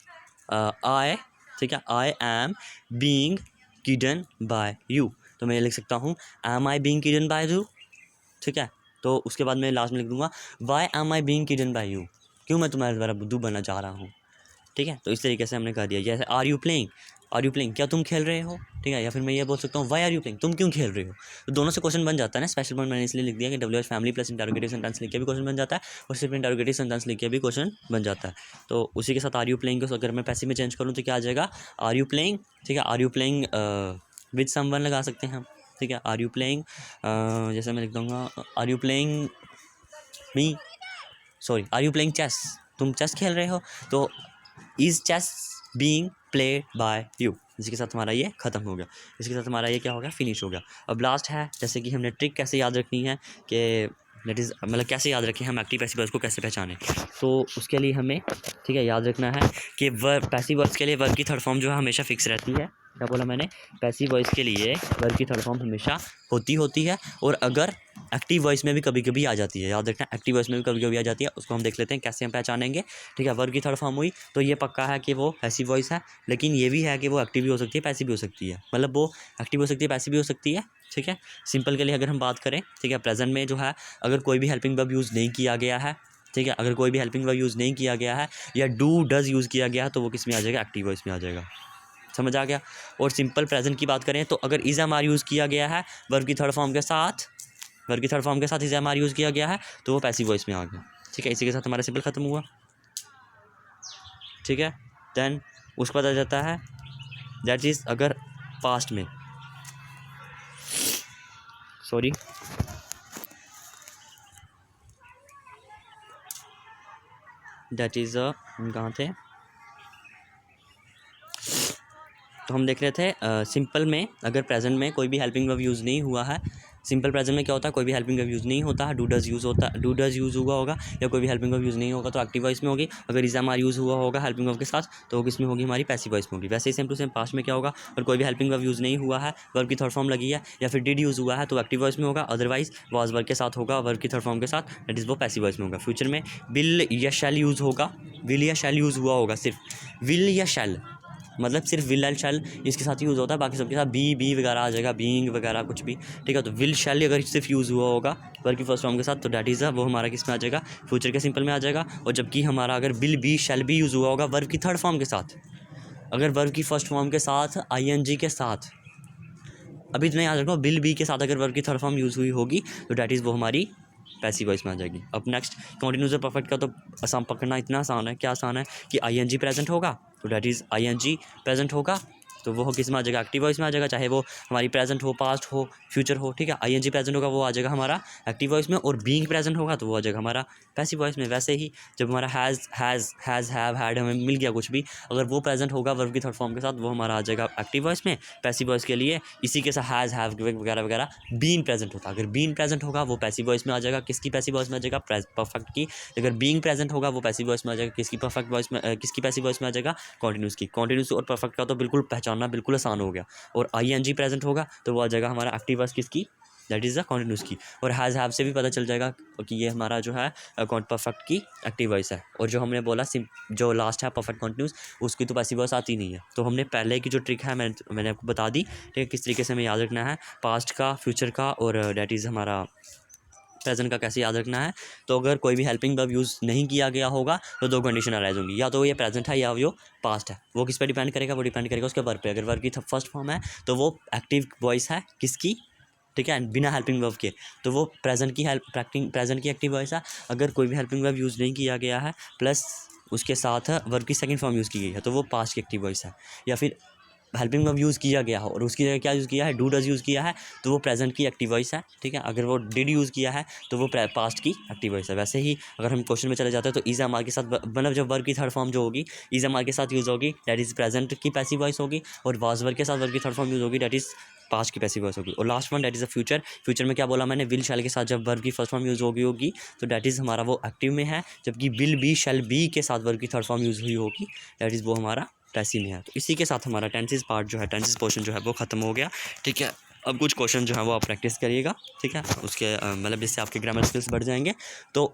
आई, ठीक है, I am being kidden by you, तो मैं ये लिख सकता हूँ am I being kidden by you, ठीक है। तो उसके बाद मैं लास्ट में लिख दूंगा why am I being kidden by you, क्यों मैं तुम्हारे द्वारा बुद्धू बनना चाह रहा हूँ, ठीक है। तो इस तरीके से हमने कर दिया। जैसे आर यू प्लेइंग, क्या तुम खेल रहे हो, ठीक है, या फिर मैं ये बोल सकता हूँ वाई आर यू प्लेइंग, तुम क्यों खेल रहे हो। तो दोनों से क्वेश्चन बन जाता है ना। स्पेशल पॉइंट मैंने इसलिए लिख दिया कि WH family plus interrogative sentence लिख के भी क्वेश्चन बन जाता है, और सिर्फ इंटरोगेटिव सेंटेंस लिख के भी क्वेश्चन बन जाता है। तो उसी के साथ आर यू प्लेइंग को अगर मैं पैसिव में चेंज करूँ तो क्या आ जाएगा, आर यू प्लेइंग, ठीक है, are you playing with someone लगा सकते हैं हम, ठीक है, आर यू प्लेइंग, जैसे मैं लिख दूँगा are you playing me, sorry, are you playing chess, तुम चेस खेल रहे हो, तो is chess being played by you. इसके साथ हमारा ये खत्म हो गया, इसके साथ हमारा ये क्या हो गया, फिनिश हो गया। अब लास्ट है, जैसे कि हमने ट्रिक कैसे याद रखनी है कि दैट इज़ मतलब कैसे याद रखें हम एक्टिव पैसिव वर्ब्स को कैसे पहचानें। तो उसके लिए हमें, ठीक है, याद रखना है कि वर्ब पैसिव वर्ब्स के लिए वर्ब की थर्ड फॉर्म जो है हमेशा फिक्स रहती है। क्या बोला मैंने, पैसिव वॉइस के लिए वर्ब की थर्ड फॉर्म हमेशा होती है, और अगर एक्टिव वॉइस में भी कभी कभी आ जाती है, याद रखना, एक्टिव वॉइस में भी कभी कभी आ जाती है। उसको हम देख लेते हैं कैसे हम पहचानेंगे। ठीक है, वर्ब की थर्ड फॉर्म हुई तो ये पक्का है कि वो पैसिव वॉइस है, लेकिन ये भी है कि वो एक्टिव भी हो सकती है, पैसिव भी हो सकती है। मतलब वो एक्टिव हो सकती है, पैसिव भी हो सकती है। ठीक है, सिंपल के लिए अगर हम बात करें, ठीक है, प्रेजेंट में जो है अगर कोई भी हेल्पिंग वर्ब यूज़ नहीं किया गया है, ठीक है, अगर कोई भी हेल्पिंग वर्ब यूज़ नहीं किया गया है या डू डज यूज़ किया गया है तो वो किस में आ जाएगा, एक्टिव वॉइस में आ जाएगा। समझ आ गया। और सिंपल प्रेजेंट की बात करें तो अगर इज एम आर यूज़ किया गया है वर्ब की थर्ड फॉर्म के साथ, वर्ब की थर्ड फॉर्म के साथ इज एम आर यूज़ किया गया है तो वो पैसिव वॉइस में आ गया। ठीक है, इसी के साथ हमारा सिंपल ख़त्म हुआ। ठीक है, देन उसको पता जाता है दैट इज़ अगर पास्ट में, सॉरी, दैट इज़ हम कहाँ थे, तो हम देख रहे थे सिंपल में अगर प्रेजेंट में कोई भी हेल्पिंग वर्ब यूज़ नहीं हुआ है, सिंपल प्रेजेंट में क्या होता है, कोई भी हेल्पिंग वर्ब यूज़ नहीं होता है, डू डज यूज़ होता है, डू डज यूज़ हुआ होगा या कोई भी हेल्पिंग वर्ब यूज़ नहीं होगा तो एक्टिव वॉइस में होगी। अगर इज एम आर यूज़ हुआ होगा हेल्पिंग वर्ब के साथ तो वो किस में होगी, हमारी पैसिव वॉइस में होगी। वैसे ही सेम टू सेम पास्ट में क्या होगा, और कोई भी हेल्पिंग वर्ब यूज़ नहीं हुआ है, वर्ब की थर्ड फॉर्म लगी है या फिर डिड यूज़ हुआ है तो एक्टिव वॉइस में होगा। अदरवाइज वाज वर्ब के साथ होगा, वर्ब की थर्ड फॉर्म के साथ, दैट इज़ वो पैसिव वॉइस में होगा। फ्यूचर में विल या शैल यूज़ होगा, विल या शैल यूज़ हुआ होगा, सिर्फ विल या शैल, मतलब सिर्फ विल एंड शैल इसके साथ यूज़ होता है, बाकी सबके साथ बी वगैरह आ जाएगा, बीइंग वगैरह कुछ भी। ठीक है, तो विल शैल अगर सिर्फ यूज़ हुआ होगा वर्ब की फर्स्ट फॉर्म के साथ तो डैट इज़ वो हमारा किस में आ जाएगा, फ्यूचर के सिंपल में आ जाएगा। और जबकि हमारा अगर will be shall be use हुआ होगा वर्ब की थर्ड फॉर्म के साथ, अगर वर्ब की फर्स्ट फॉर्म के साथ आईएनजी के साथ, अभी इतना याद रखो, विल बी के साथ अगर वर्ब की थर्ड फॉर्म यूज़ हुई होगी तो डैट इज़ वो हमारी पैसिव वॉइस में आ जाएगी। अब नेक्स्ट कॉन्टिन्यूस और परफेक्ट का तो आसान पकड़ना इतना आसान है, क्या आसान है कि आईएनजी प्रेजेंट होगा तो डैट इज़ आईएनजी प्रेजेंट होगा तो वो किस में आ जाएगा, एक्टिव वॉइस में आ जाएगा, चाहे वो हमारी प्रेजेंट हो, पास्ट हो, फ्यूचर हो। ठीक है, आईएनजी प्रेजेंट होगा वो आ जाएगा हमारा एक्टिव वॉइस में, और बीइंग प्रेजेंट होगा तो वो आ जाएगा हमारा पैसिव वॉइस में। वैसे ही जब हमारा हैज़ हैव हैड हमें मिल गया कुछ भी, अगर वो प्रेजेंट होगा वर्ब की थर्ड फॉर्म के साथ वो हमारा आ जाएगा एक्टिव वॉइस में। पैसिव वॉइस के लिए इसी के साथ हैज़ हैव वगैरह वगैरह बीइंग प्रेजेंट होता है, अगर बीइंग प्रेजेंट होगा वो पैसिव वॉइस में आ जाएगा, किसकी पैसिव वॉइस में आ जाएगा, परफेक्ट की। अगर बीइंग प्रेजेंट होगा वो पैसिव वॉइस में आ जाएगा, किसकी परफेक्ट वॉइस में, किसकी पैसिव वॉइस में आ जाएगा, कॉन्टिन्यूस की। कॉन्टिन्यूस और परफेक्ट का तो बिल्कुल पहचानना बिल्कुल आसान हो गया। और आईएनजी प्रेजेंट होगा तो वो आ जाएगा हमारा एक्टिव वॉइस किसकी, दैट इज़ द कॉन्टिन्यूस की। और हैज़ हैव से भी पता चल जाएगा कि ये हमारा जो है परफेक्ट की एक्टिव वॉइस है। और जो हमने बोला जो लास्ट है परफेक्ट कॉन्टिन्यूस, उसकी तो पैसिव वॉइस आती नहीं है। तो हमने पहले की जो ट्रिक है मैंने आपको बता दी, ठीक है, किस तरीके से हमें याद रखना है पास्ट का, फ्यूचर का और दैट इज़ हमारा प्रेजेंट का कैसे याद रखना है। तो अगर कोई भी हेल्पिंग वर्ब यूज़ नहीं किया गया होगा तो दो कंडीशन अराइज होंगी, या तो ये प्रेजेंट है या वो पास्ट है। वो किस पे डिपेंड करेगा, वो डिपेंड करेगा उसके वर्ब पे। अगर वर्ब की फर्स्ट फॉर्म है तो वो एक्टिव वॉइस है किसकी, ठीक है, बिना हेल्पिंग वर्ब के, तो वो प्रेजेंट की एक्टिव वॉइस है। अगर कोई भी हेल्पिंग वर्ब यूज़ नहीं किया गया है प्लस उसके साथ वर्ब की सेकंड फॉर्म यूज़ की गई है तो वो पास्ट की एक्टिव वॉइस है। या फिर हेल्पिंग वर्ब यूज़ किया गया हो और उसकी जगह क्या यूज़ किया है, डू डज यूज़ किया है तो वो प्रेजेंट की एक्टिव वॉइस है। ठीक है, अगर वो डिड यूज़ किया है तो वो पास्ट की एक्टिव वॉइस है। वैसे ही अगर हम क्वेश्चन में चले जाते हैं तो इज एम आर के साथ, मतलब जब वर्ब की थर्ड फॉर्म जो होगी इज एम आर के साथ यूज़ होगी दैट इज़ प्रेजेंट की पैसिव वॉइस होगी, और वाज वर्ब के साथ वर्ब की थर्ड फॉर्म यूज़ होगी दैट इज़ पास्ट की पैसिव वॉइस होगी। और last one that is a future. Future में क्या बोला मैंने, विल शैल के साथ जब वर्ब की फर्स्ट फॉर्म यूज़ होगी तो दैट इज़ हमारा वो एक्टिव में है, जबकि विल बी शैल बी के साथ वर्ब की थर्ड फॉर्म यूज़ हुई होगी दैट इज़ वो हमारा पैसिव में है। तो इसी के साथ हमारा टेंसेस पार्ट जो है, टेंसेस पोर्शन जो है वो खत्म हो गया। ठीक है, अब कुछ क्वेश्चन जो है वो आप प्रैक्टिस करिएगा। ठीक है, उसके मतलब जिससे आपके ग्रामर स्किल्स बढ़ जाएंगे। तो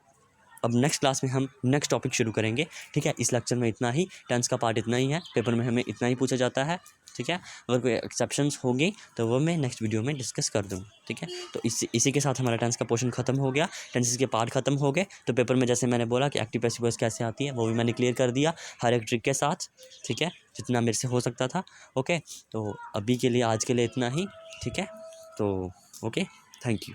अब नेक्स्ट क्लास में हम नेक्स्ट टॉपिक शुरू करेंगे। ठीक है, इस लेक्चर में इतना ही, टेंस का पार्ट इतना ही है, पेपर में हमें इतना ही पूछा जाता है। ठीक है, अगर कोई एक्सेप्शंस होंगे तो वो मैं नेक्स्ट वीडियो में डिस्कस कर दूँ। ठीक है, तो इसी के साथ हमारा टेंस का पोर्शन खत्म हो गया, टेंसेस के पार्ट खत्म हो गए। तो पेपर में जैसे मैंने बोला कि एक्टिव पैसिव वॉइस कैसे आती है वो भी मैंने क्लियर कर दिया हर एक ट्रिक के साथ। ठीक है, जितना मेरे से हो सकता था। ओके, तो अभी के लिए, आज के लिए इतना ही। ठीक है, तो ओके, थैंक यू।